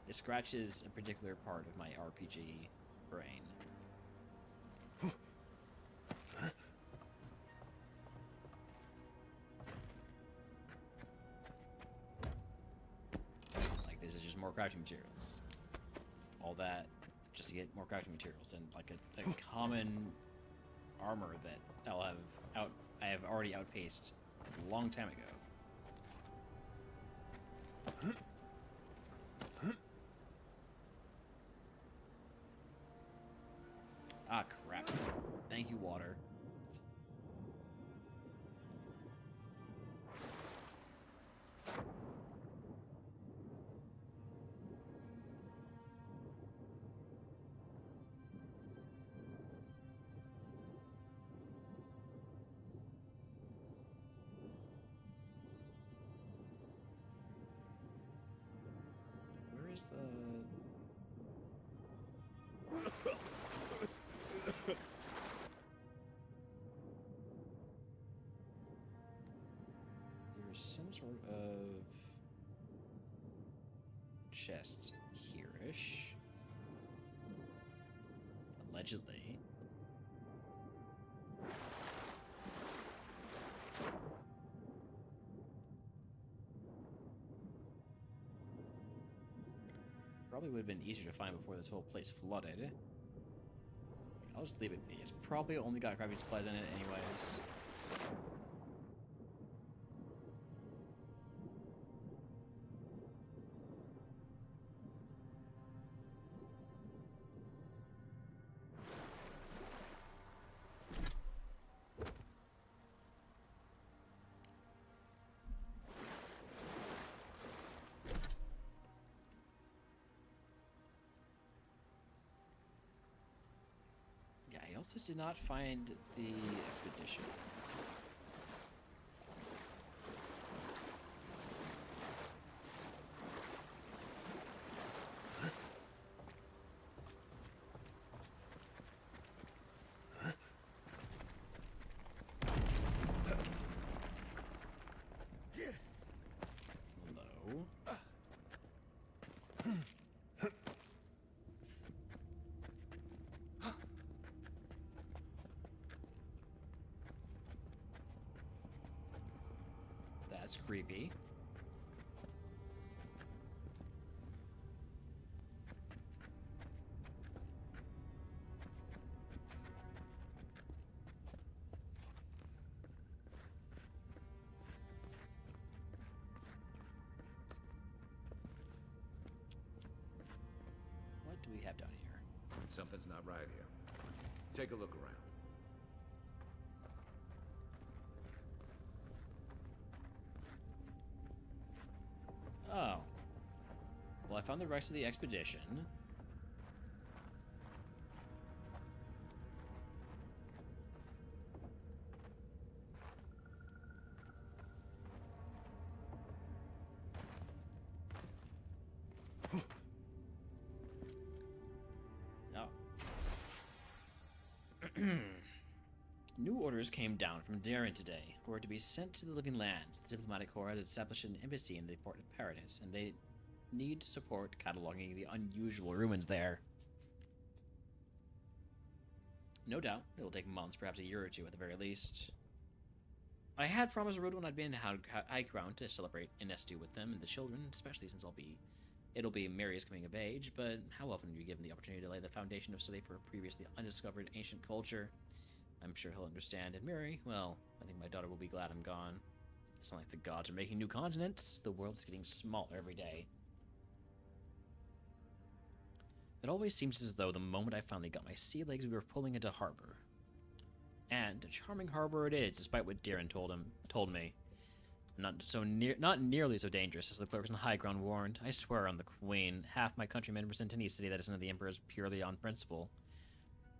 It scratches a particular part of my RPG brain. Like, this is just more crafting materials. All that just to get more crafting materials, and like a common armor that I have already outpaced a long time ago. Ah, crap. Thank you, water. Where is the... There's some sort of chest here-ish. Allegedly. Probably would have been easier to find before this whole place flooded. I'll just leave it be. It's probably only got crafting supplies in it anyways. I also did not find the expedition. Hello? That's creepy. What do we have down here? Something's not right here. Take a look around. Oh. Well, I found the rest of the expedition. Oh. New orders came down from Darren today. Were to be sent to the Living Lands. The diplomatic corps had established an embassy in the port of Paradise, and they need support cataloging the unusual ruins there. No doubt, it will take months, perhaps a year or two at the very least. I had promised Rude when I'd been to High Ground to celebrate Inestu with them and the children, especially since it'll be Marius coming of age, but how often are you given the opportunity to lay the foundation of study for a previously undiscovered ancient culture? I'm sure he'll understand, and Mary, well, I think my daughter will be glad I'm gone. It's not like the gods are making new continents. The world is getting smaller every day. It always seems as though the moment I finally got my sea legs, we were pulling into harbor. And a charming harbor it is, despite what Darren told me. Not nearly so dangerous as the clerks on High Ground warned. I swear on the Queen, half my countrymen resent any city that isn't of the Emperor's purely on principle.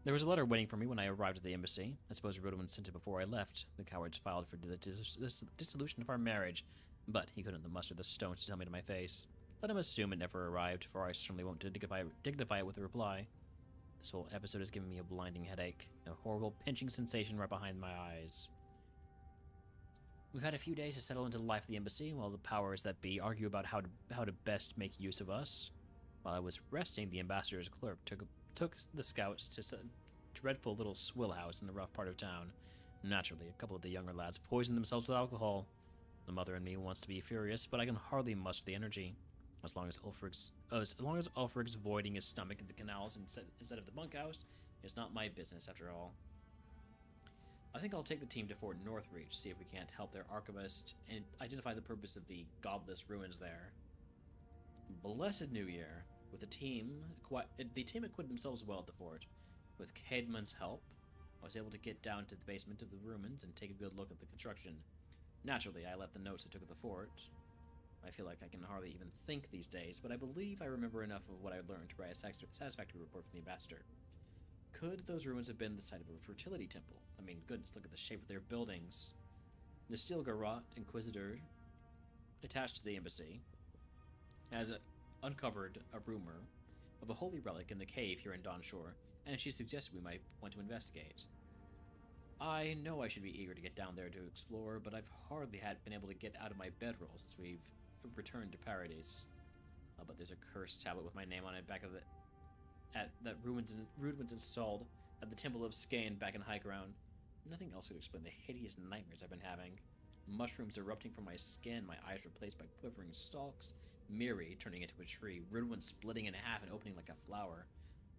There was a letter waiting for me when I arrived at the embassy. I suppose Rodoman sent it before I left. The cowards filed for the dissolution of our marriage, but he couldn't muster the stones to tell me to my face. Let him assume it never arrived, for I certainly won't dignify it with a reply. This whole episode is giving me a blinding headache, a horrible pinching sensation right behind my eyes. We've had a few days to settle into the life of the embassy, while the powers that be argue about how to best make use of us. While I was resting, the ambassador's clerk took the scouts to some dreadful little swill house in the rough part of town. Naturally, a couple of the younger lads poisoned themselves with alcohol. The mother in me wants to be furious, but I can hardly muster the energy. As long as Ulfric's voiding his stomach in the canals instead of the bunkhouse, it's not my business after all. I think I'll take the team to Fort Northreach, see if we can't help their archivist and identify the purpose of the godless ruins there. Blessed New Year. With the team equipped themselves well at the fort. With Caedmon's help, I was able to get down to the basement of the ruins and take a good look at the construction. Naturally, I left the notes I took at the fort. I feel like I can hardly even think these days, but I believe I remember enough of what I learned to write a satisfactory report from the ambassador. Could those ruins have been the site of a fertility temple? I mean, goodness, look at the shape of their buildings. The Stilgarrot Inquisitor, attached to the embassy, has uncovered a rumor of a holy relic in the cave here in Dawnshore, and she suggested we might want to investigate. I know I should be eager to get down there to explore, but I've hardly been able to get out of my bedroll since we've returned to Paradise. But there's a cursed tablet with my name on it back that Rudwin's installed at the Temple of Skane back in High Ground. Nothing else could explain the hideous nightmares I've been having. Mushrooms erupting from my skin, my eyes replaced by quivering stalks, Miri turning into a tree, Rudwin splitting in half and opening like a flower.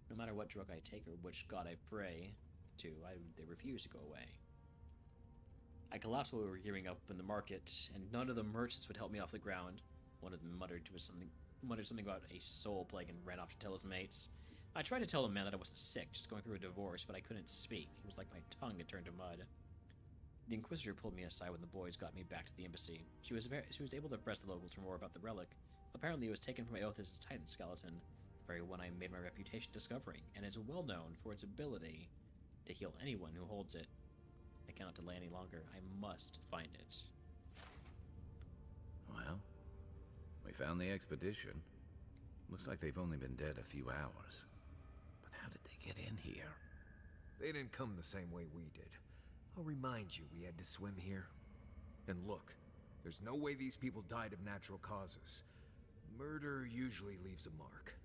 No matter what drug I take or which god I pray to, they refuse to go away. I collapsed while we were gearing up in the market, and none of the merchants would help me off the ground. One of them muttered something about a soul plague and ran off to tell his mates. I tried to tell the man that I wasn't sick, just going through a divorce, but I couldn't speak. It was like my tongue had turned to mud. The Inquisitor pulled me aside when the boys got me back to the embassy. She was able to press the locals for more about the relic. Apparently it was taken from Aothis' Titan skeleton, the very one I made my reputation discovering, and is well known for its ability to heal anyone who holds it. I cannot delay any longer. I must find it. Well, we found the expedition. Looks like they've only been dead a few hours. But how did they get in here? They didn't come the same way we did. I'll remind you we had to swim here. And look, there's no way these people died of natural causes. Murder usually leaves a mark.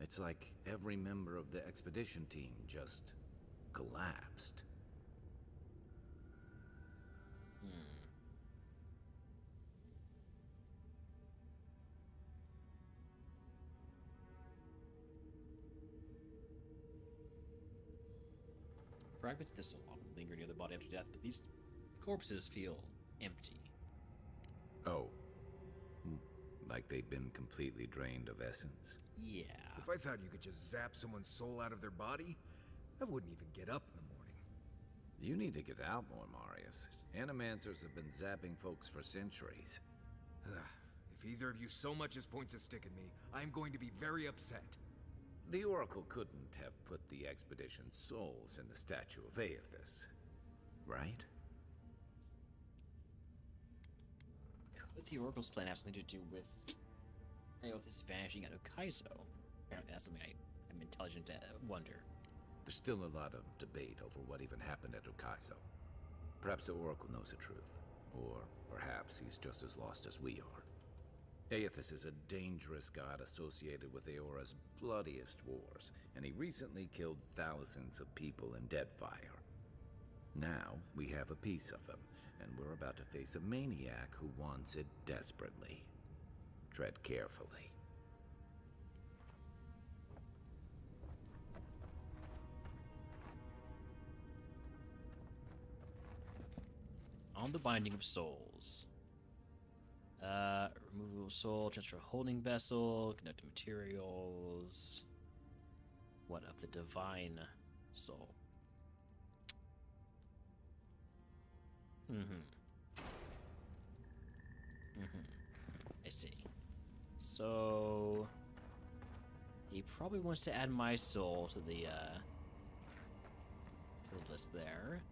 It's like every member of the expedition team just collapsed. Fragments of thistle often linger near the body after death, but these corpses feel empty. Oh. Like they've been completely drained of essence? Yeah. If I thought you could just zap someone's soul out of their body, I wouldn't even get up in the morning. You need to get out more, Marius. Animancers have been zapping folks for centuries. If either of you so much as points a stick at me, I'm going to be very upset. The Oracle couldn't have put the expedition's souls in the statue of Aothis, right? Could the Oracle's plan have something to do with Aothis vanishing out of Kaizo? Apparently that's something I'm intelligent to wonder. There's still a lot of debate over what even happened at Okaizo. Perhaps the Oracle knows the truth, or perhaps he's just as lost as we are. Aothis is a dangerous god associated with Eora's bloodiest wars, and he recently killed thousands of people in Deadfire. Now, we have a piece of him, and we're about to face a maniac who wants it desperately. Tread carefully. On the Binding of Souls. Removal of soul, transfer holding vessel, conductive materials. What of the divine soul? I see. So he probably wants to add my soul to the list there.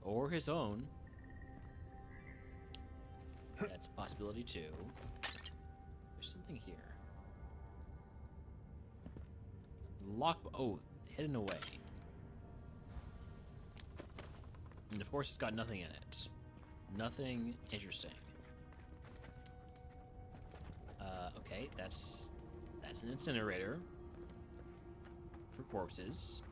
Or his own. That's a possibility too. There's something here. Lock. Oh, hidden away. And of course, it's got nothing in it. Nothing interesting. Okay, that's an incinerator for corpses.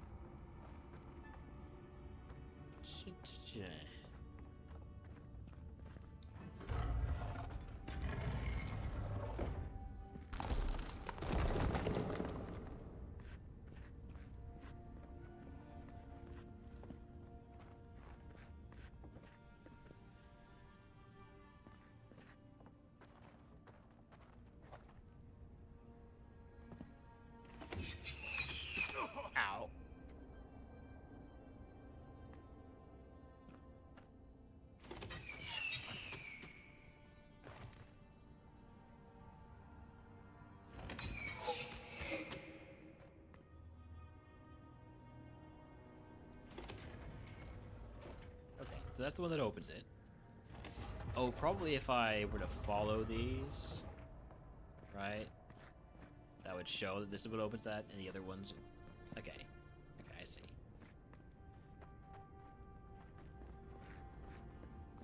Ow. Okay, so that's the one that opens it. Oh, probably if I were to follow these, right? That would show that this is what opens that, and the other ones. Okay. Okay, I see.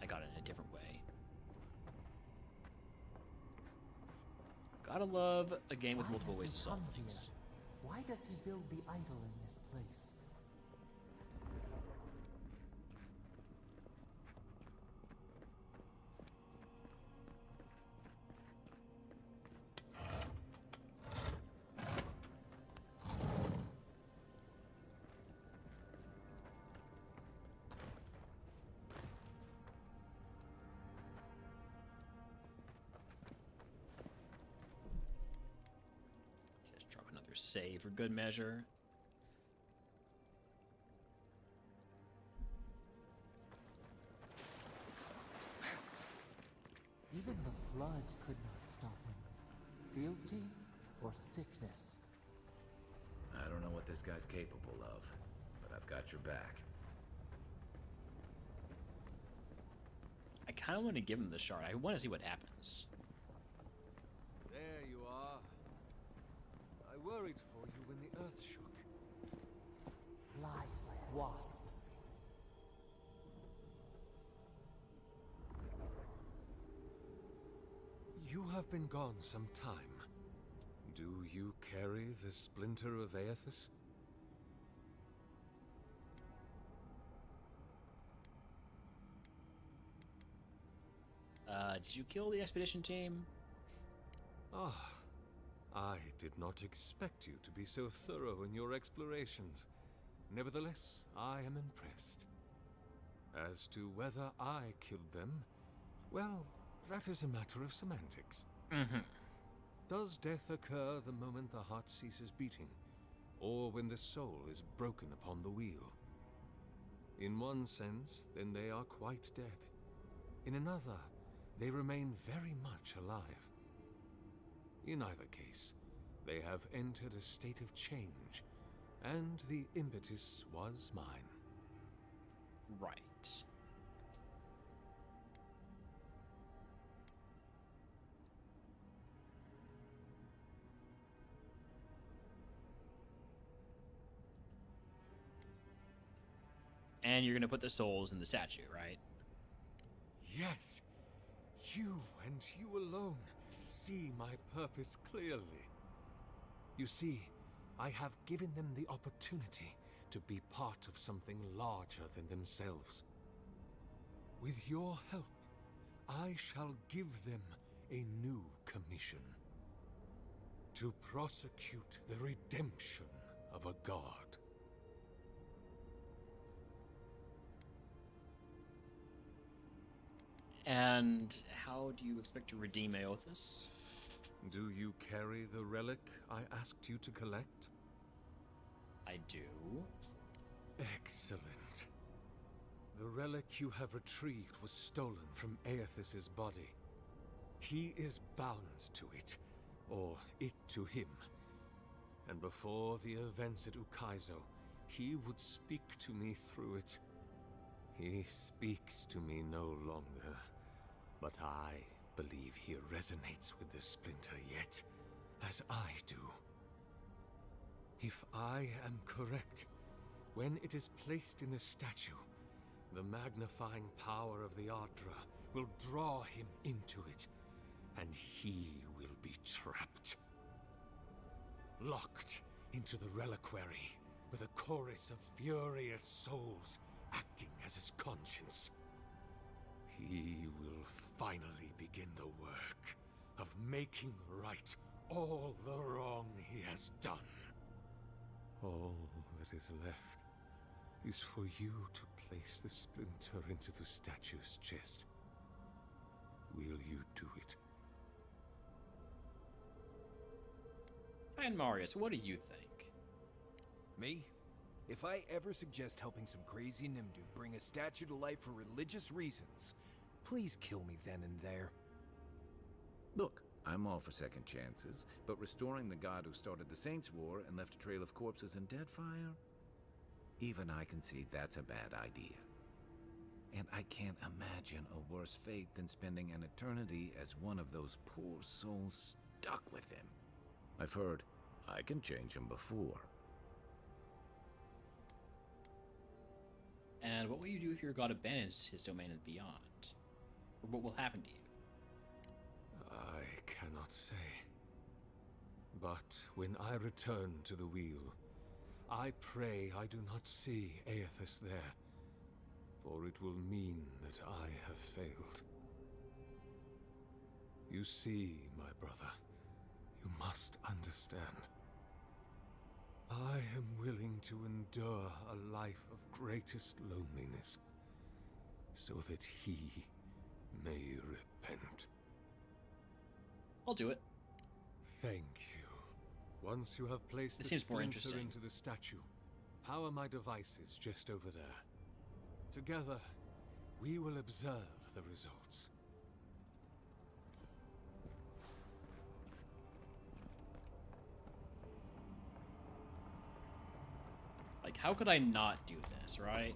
I got it in a different way. Gotta love a game with multiple ways to solve things. Why does he build the idol in this place? Just drop another save for good measure. Even the flood could not stop him. Fealty or sickness? I don't know what this guy's capable of, but I've got your back. I kind of want to give him the shard. I want to see what happens. There you are. I worried for you when the earth shook. Lies like wasps. You have been gone some time. Do you carry the splinter of Aethys? Did you kill the expedition team? Ah, I did not expect you to be so thorough in your explorations. Nevertheless, I am impressed. As to whether I killed them, well, that is a matter of semantics. Mm-hmm. Does death occur the moment the heart ceases beating, or when the soul is broken upon the wheel? In one sense, then they are quite dead. In another, they remain very much alive. In either case, they have entered a state of change, and the impetus was mine. Right. And you're gonna put the souls in the statue, right? Yes, you and you alone see my purpose clearly. You see, I have given them the opportunity to be part of something larger than themselves. With your help, I shall give them a new commission. To prosecute the redemption of a god. And how do you expect to redeem Aethys? Do you carry the relic I asked you to collect? I do. Excellent. The relic you have retrieved was stolen from Aethys' body. He is bound to it, or it to him. And before the events at Ukaizo, he would speak to me through it. He speaks to me no longer. But I believe he resonates with the splinter yet, as I do. If I am correct, when it is placed in the statue, the magnifying power of the Ardra will draw him into it, and he will be trapped. Locked into the reliquary with a chorus of furious souls acting as his conscience. He will finally begin the work of making right all the wrong he has done. All that is left is for you to place the splinter into the statue's chest. Will you do it? And Marius, what do you think? Me? If I ever suggest helping some crazy Nimdu bring a statue to life for religious reasons, please kill me then and there. Look, I'm all for second chances, but restoring the god who started the Saints' War and left a trail of corpses in Deadfire? Even I can see that's a bad idea. And I can't imagine a worse fate than spending an eternity as one of those poor souls stuck with him. I've heard I can change him before. And what will you do if your god abandons his domain and beyond? Or what will happen to you? I cannot say. But when I return to the wheel, I pray I do not see Aethys there, for it will mean that I have failed. You see, my brother, you must understand. I am willing to endure a life of greatest loneliness, so that he may repent. I'll do it. Thank you. Once you have placed This the seems more splinter interesting. into the statue, power my devices just over there. Together, we will observe the results. Like, how could I not do this, right?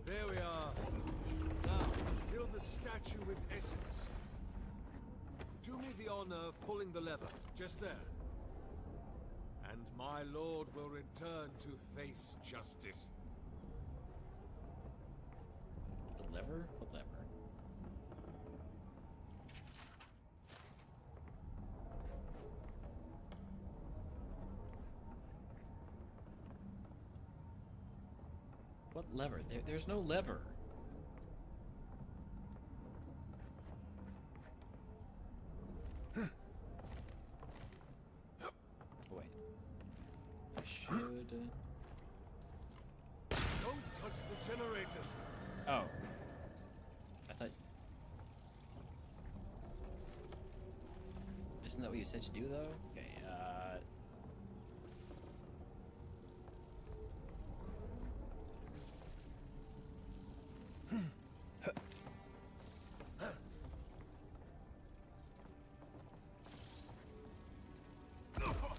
There we are. Now, fill the statue with essence. Do me the honor of pulling the lever, just there. And my lord will return to face justice. The lever? What lever? What lever? There's no lever. Oh, wait. I should... Don't touch the generators. Oh. I thought... Isn't that what you said to do, though? Okay,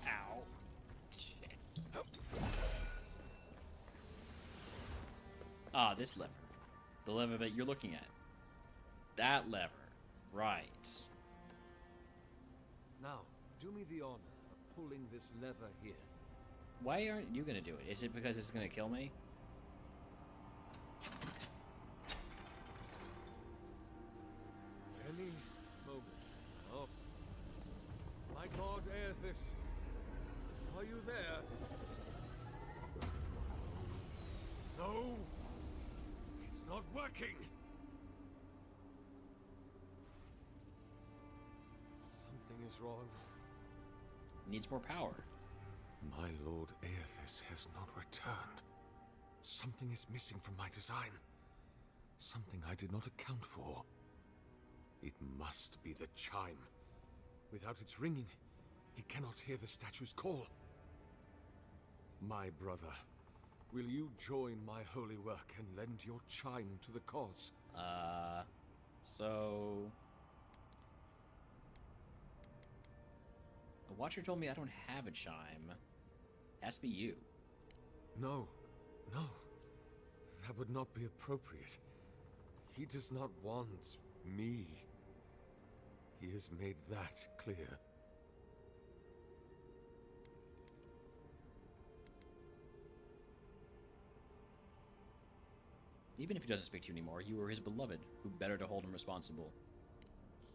Ow. Shit. Ah, this lever. The lever that you're looking at. That lever. Right. Now, do me the honor of pulling this lever here. Why aren't you gonna do it? Is it because it's gonna kill me? Any moment. Oh. My god, Aethys. Are you there? No! It's not working! Something is wrong. Needs more power. My lord Aethys has not returned. Something is missing from my design. Something I did not account for. It must be the chime. Without its ringing, he cannot hear the statue's call. My brother, will you join my holy work and lend your chime to the cause? So... The Watcher told me I don't have a chime. Has to be you. No, no. That would not be appropriate. He does not want me. He has made that clear. Even if he doesn't speak to you anymore, you were his beloved. Who better to hold him responsible?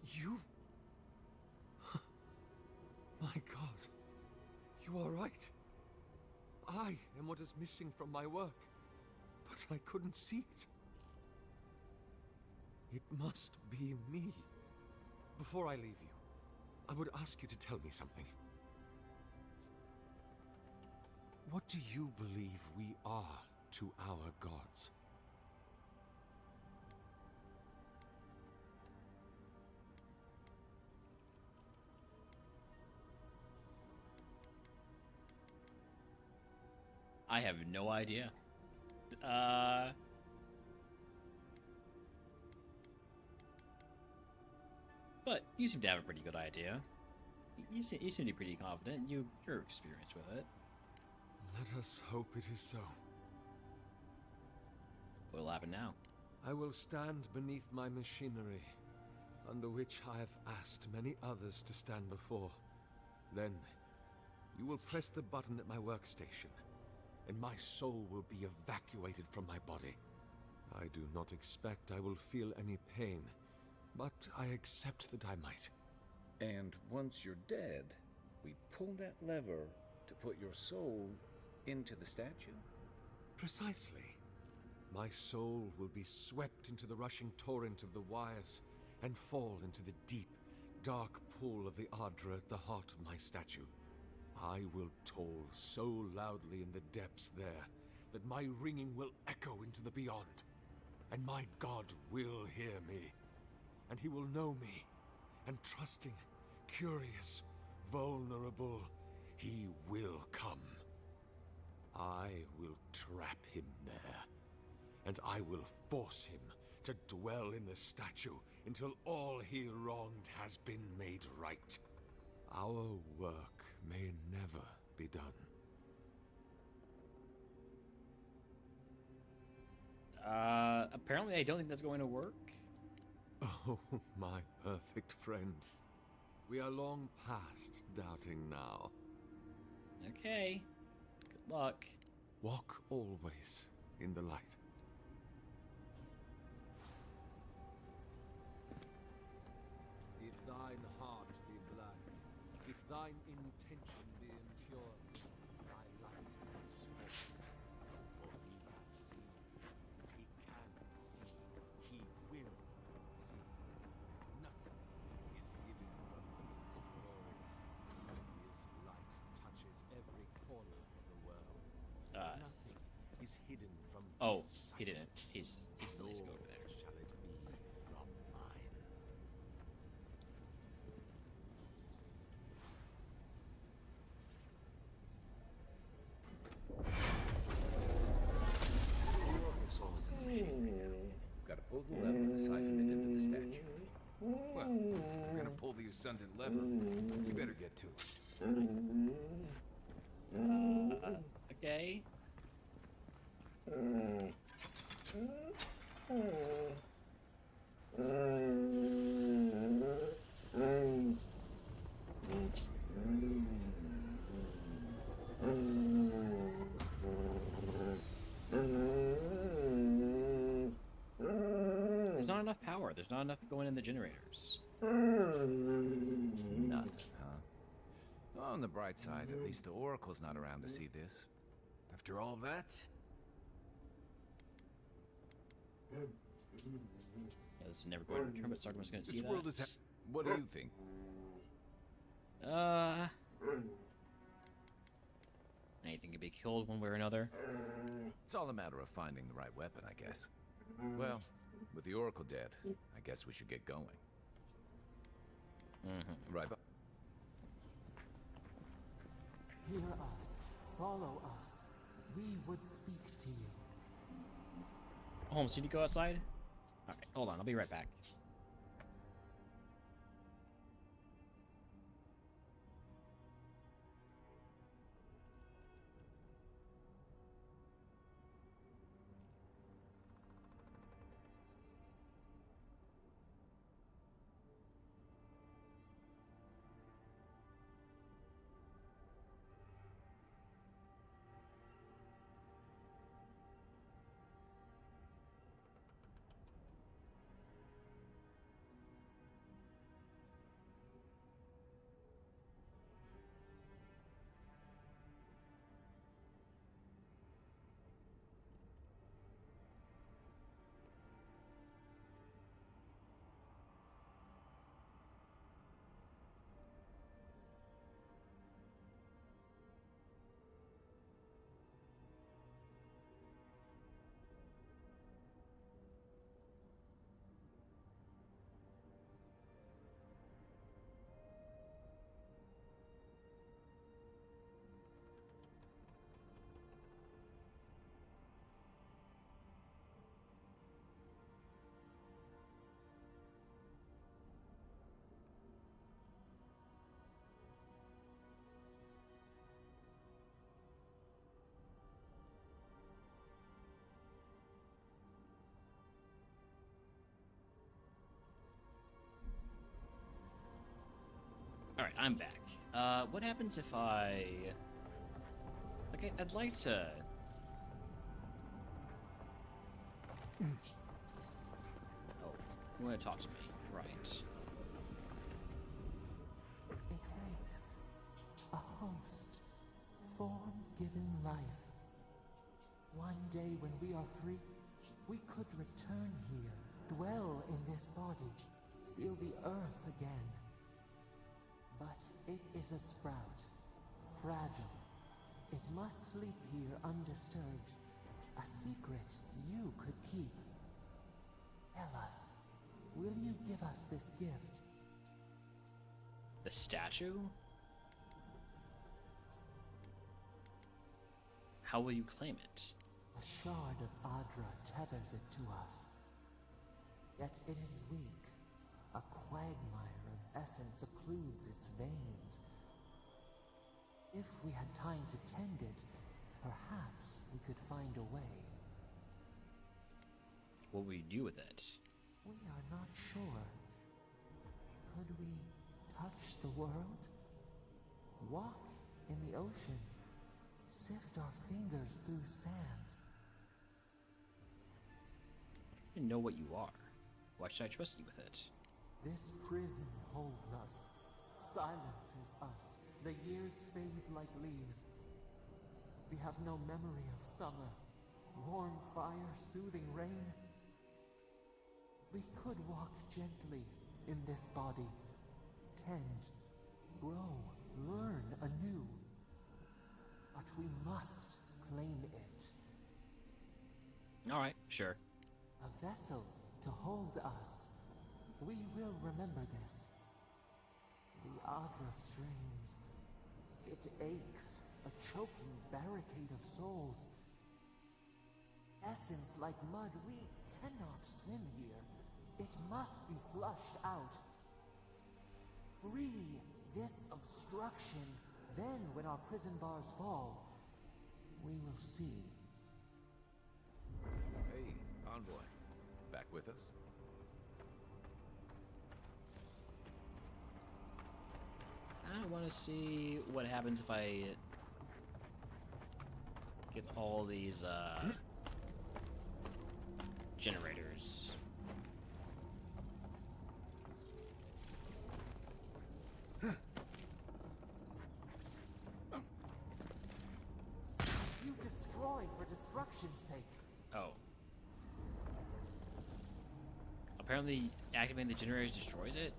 You? My God. You are right. I am what is missing from my work. But I couldn't see it. It must be me. Before I leave you, I would ask you to tell me something. What do you believe we are to our gods? I have no idea. But you seem to have a pretty good idea. You seem to be pretty confident. You're experienced with it. Let us hope it is so. What'll happen now? I will stand beneath my machinery, under which I have asked many others to stand before. Then, you will press the button at my workstation, and my soul will be evacuated from my body. I do not expect I will feel any pain, but I accept that I might. And once you're dead, we pull that lever to put your soul into the statue? Precisely. My soul will be swept into the rushing torrent of the wires and fall into the deep, dark pool of the Ardra at the heart of my statue. I will toll so loudly in the depths there that my ringing will echo into the beyond. And my God will hear me. And he will know me. And trusting, curious, vulnerable, he will come. I will trap him there. And I will force him to dwell in the statue until all he wronged has been made right. Our work may never be done. Apparently I don't think that's going to work. Oh, my perfect friend. We are long past doubting now. Okay. Good luck. Walk always in the light. If thine heart be black, if thine intention be impure, thy light is spoken. For he hath seen, he can see, he will see. Nothing is hidden from his glory. His light touches every corner of the world. Nothing is hidden from Oh, his sight. he didn't. He's the least go over there. Nor shall it be from mine. Oracle souls in the machinery now. Got to pull the lever to siphon it into the statue. Well, we're gonna pull the ascendant lever. You better get to it. Okay. There's not enough power. There's not enough going in the generators. Nothing, huh? Well, on the bright side, at least the Oracle's not around to see this. After all that, Yeah, this is never going to return, but Sargon's going to see this world is that. What do you think? Anything can be killed one way or another. It's all a matter of finding the right weapon, I guess. Well, with the Oracle dead, I guess we should get going. Right, but Hear us. Follow us. We would speak to you. Holmes, you need to go outside? Alright, hold on. I'll be right back. Alright, I'm back. What happens if I... Like, I'd like to... Oh, you want to talk to me? Right. It wakes. A host. Form given life. One day when we are free, we could return here, dwell in this body, feel the earth again. But it is a sprout. Fragile. It must sleep here undisturbed. A secret you could keep. Tell us, will you give us this gift? The statue? How will you claim it? A shard of Adra tethers it to us. Yet it is weak. A quagmire of essence occludes its veins. If we had time to tend it, perhaps we could find a way. What will you do with it? We are not sure. Could we touch the world? Walk in the ocean? Sift our fingers through sand? I didn't know what you are. Why should I trust you with it? This prison holds us, silences us. The years fade like leaves. We have no memory of summer, warm fire, soothing rain. We could walk gently in this body, tend, grow, learn anew. But we must claim it. Alright, sure. A vessel to hold us. We will remember this. The Adra strains. It aches, a choking barricade of souls. Essence like mud, we cannot swim here. It must be flushed out. Free this obstruction. Then, when our prison bars fall, we will see. Hey, Envoy. Back with us? I want to see what happens if I get all these generators. You destroy for destruction's sake. Oh. Apparently activating the generators destroys it?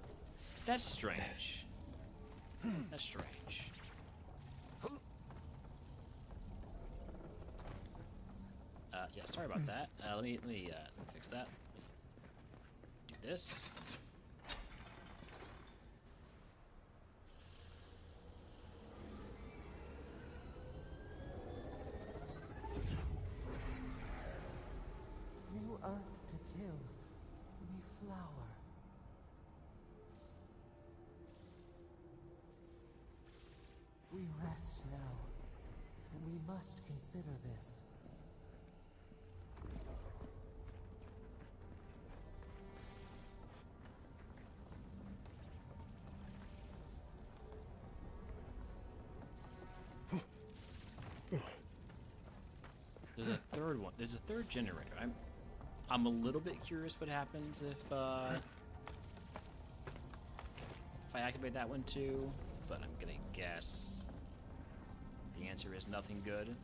That's strange. That's strange. Yeah, sorry about that. Let me fix that. Do this. New earth to till, we flower. We rest now. We must consider this. There's a third one. There's a third generator. I'm a little bit curious what happens if I activate that one too, but I'm gonna guess the answer is nothing good.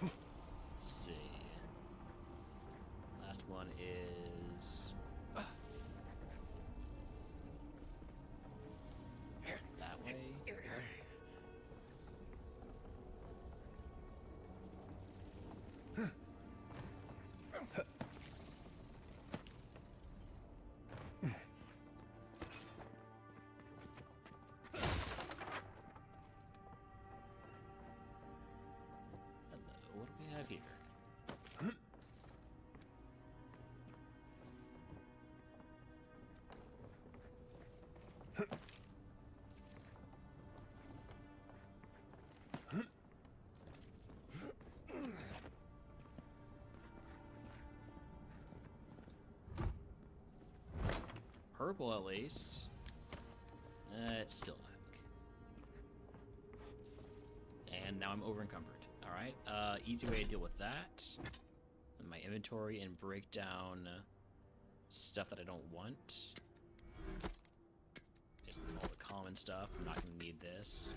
Let's see. Last one is that way. What do we have here? Purple, at least. It's still lag. And now I'm over encumbered. Alright, easy way to deal with that. In my inventory and break down stuff that I don't want. Just all the common stuff. I'm not gonna need this.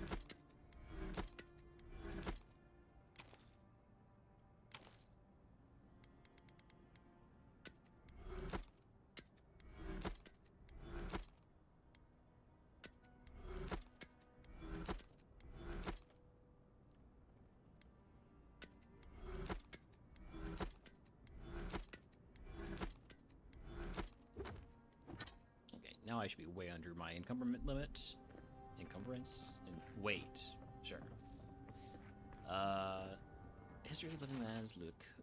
Now I should be way under my encumbrance limit. Encumbrance? And weight. Sure. History of the Living Lands,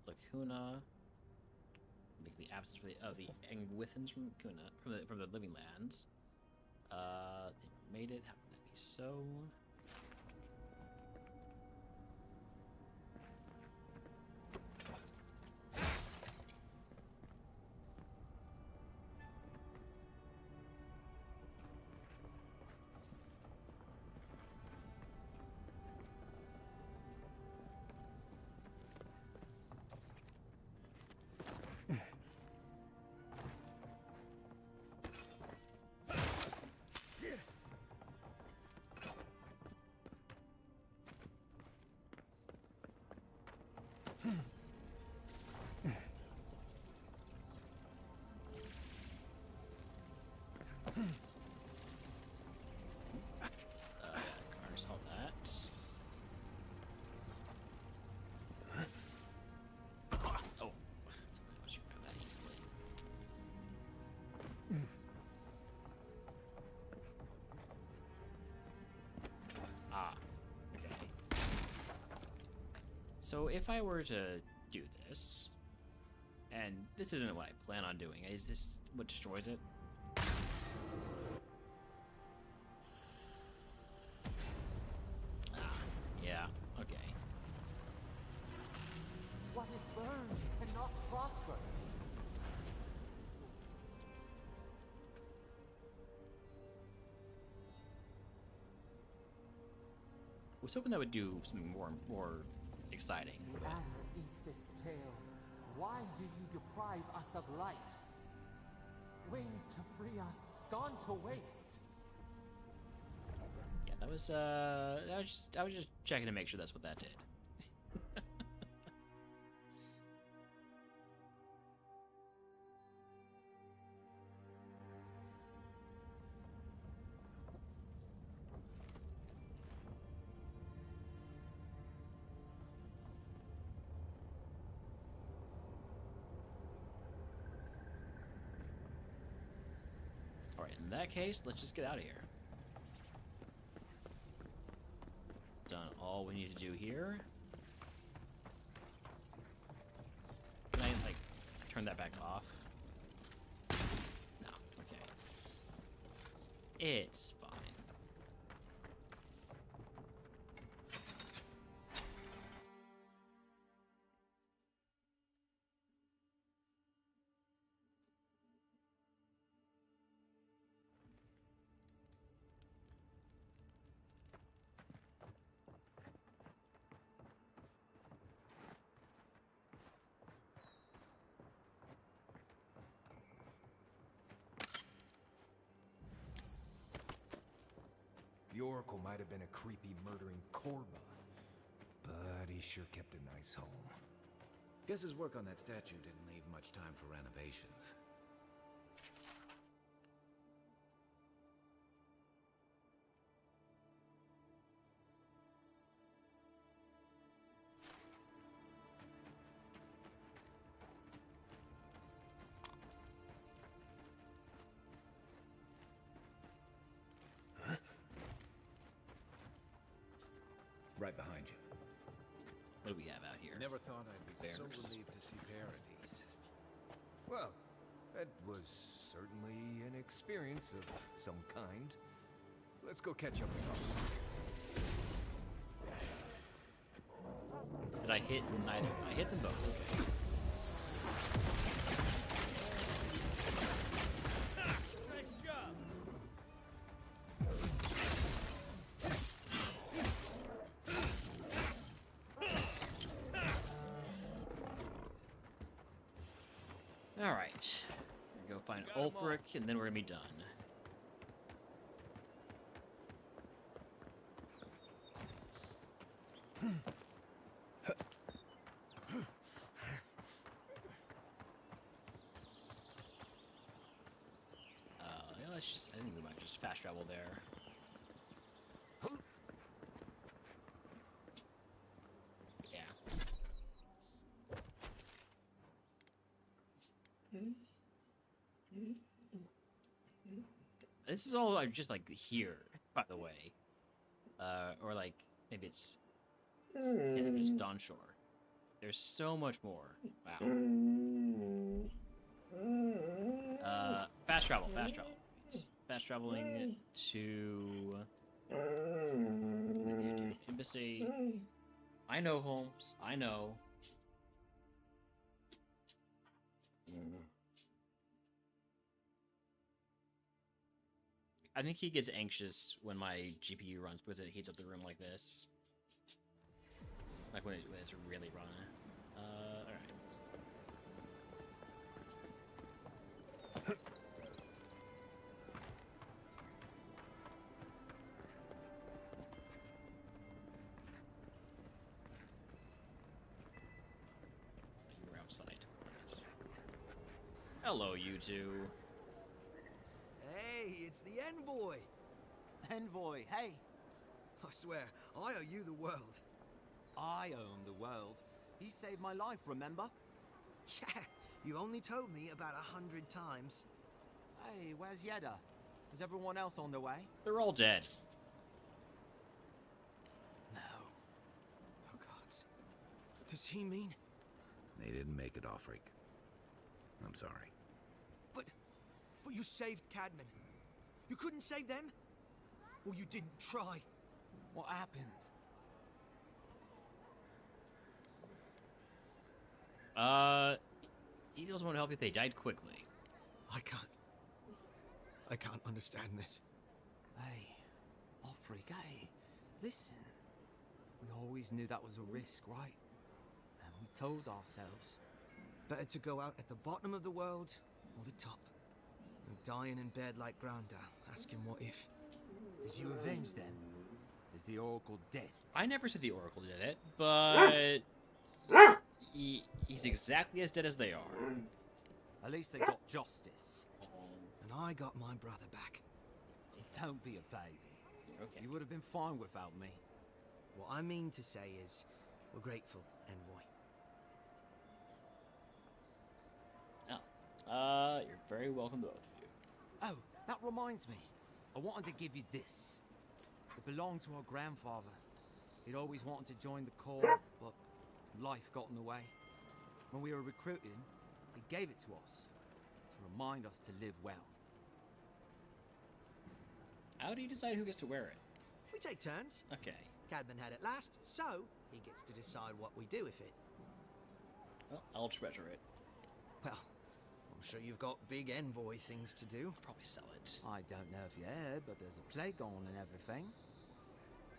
Lacuna. Make the absence of the Engwithans from Lacuna, from the Living Lands. They made it. How can that be so? Cars, all that. Oh, somebody was grab that easily. Okay. So if I were to do this, and this isn't what I plan on doing, is this what destroys it? Yeah, okay. What is burned cannot prosper. I was hoping that would do something more exciting. The adder eats its tail. Why do you deprive us of light? Wings to free us, gone to waste. Yeah, that was I was just checking to make sure that's what that did. Alright, in that case, let's just get out of here. Done all we need to do here. Can I, like, turn that back off? No, okay. It's fine. The Oracle might have been a creepy, murdering Korba, but he sure kept a nice home. Guess his work on that statue didn't leave much time for renovations. Right behind you. What do we have out here? Never thought I'd be so Bears. relieved to see Paradise. Well, that was certainly an experience of some kind. Let's go catch up with them. Did I hit neither? I hit them both, okay. Nice job. Ulfric, and then we're gonna be done. Yeah, let's just, I think we might just fast travel there. Yeah. This is all like, just like here, by the way. Or like maybe it's just Dawnshore. There's so much more. Wow. Fast travel. Fast traveling to Embassy. I know, Holmes. I know. I think he gets anxious when my GPU runs because it heats up the room like this. Like when it's really running. Alright. You were outside. Right. Hello, you two. Hey, it's the envoy. Envoy, hey. I swear, I owe you the world. I own the world. He saved my life, remember? Yeah, you only told me about 100 times. Hey, where's Yeda? Is everyone else on the way? They're all dead. No. Oh, gods. Does he mean? They didn't make it, Ulfric. I'm sorry. But you saved Cadman. You couldn't save them? Or you didn't try? What happened? He doesn't want to help you if they died quickly. I can't understand this. Hey, Ulfric, hey, listen. We always knew that was a risk, right? And we told ourselves. Better to go out at the bottom of the world or the top. And dying in bed like Granda, asking what if. Did you avenge them? Is the Oracle dead? I never said the Oracle did it, but he's exactly as dead as they are. At least they got justice. And I got my brother back. Don't be a baby. Okay. You would have been fine without me. What I mean to say is, we're grateful, Envoy. You're very welcome, both of you. Oh, that reminds me. I wanted to give you this. It belonged to our grandfather. He'd always wanted to join the Corps, but life got in the way. When we were recruiting, he gave it to us to remind us to live well. How do you decide who gets to wear it? We take turns. Okay. Cadman had it last, so he gets to decide what we do with it. Well, I'll treasure it. Well, I'm sure you've got big Envoy things to do. Probably sell it. I don't know if you heard, but there's a plague on and everything.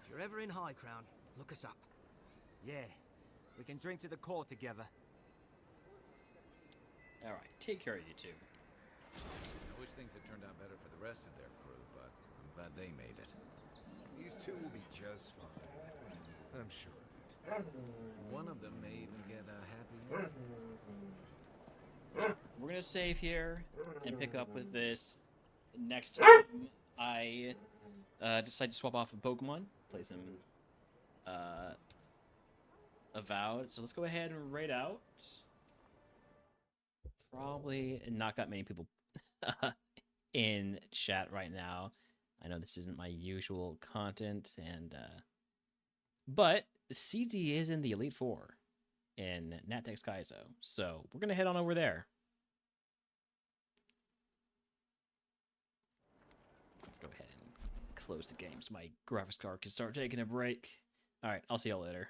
If you're ever in High Crown, look us up. Yeah, we can drink to the Corps together. Alright, take care of you two. I wish things had turned out better for the rest of their crew, but I'm glad they made it. These two will be just fine. I'm sure of it. One of them may even get a happy ending. We're gonna save here and pick up with this next time I decide to swap off a Pokemon, play some Avowed. So let's go ahead and raid out. Probably not got many people in chat right now. I know this isn't my usual content, and but CZ is in the Elite Four in NatDex Kaizo, so we're gonna head on over there. Let's go ahead and close the game so my graphics card can start taking a break. All right, I'll see y'all later.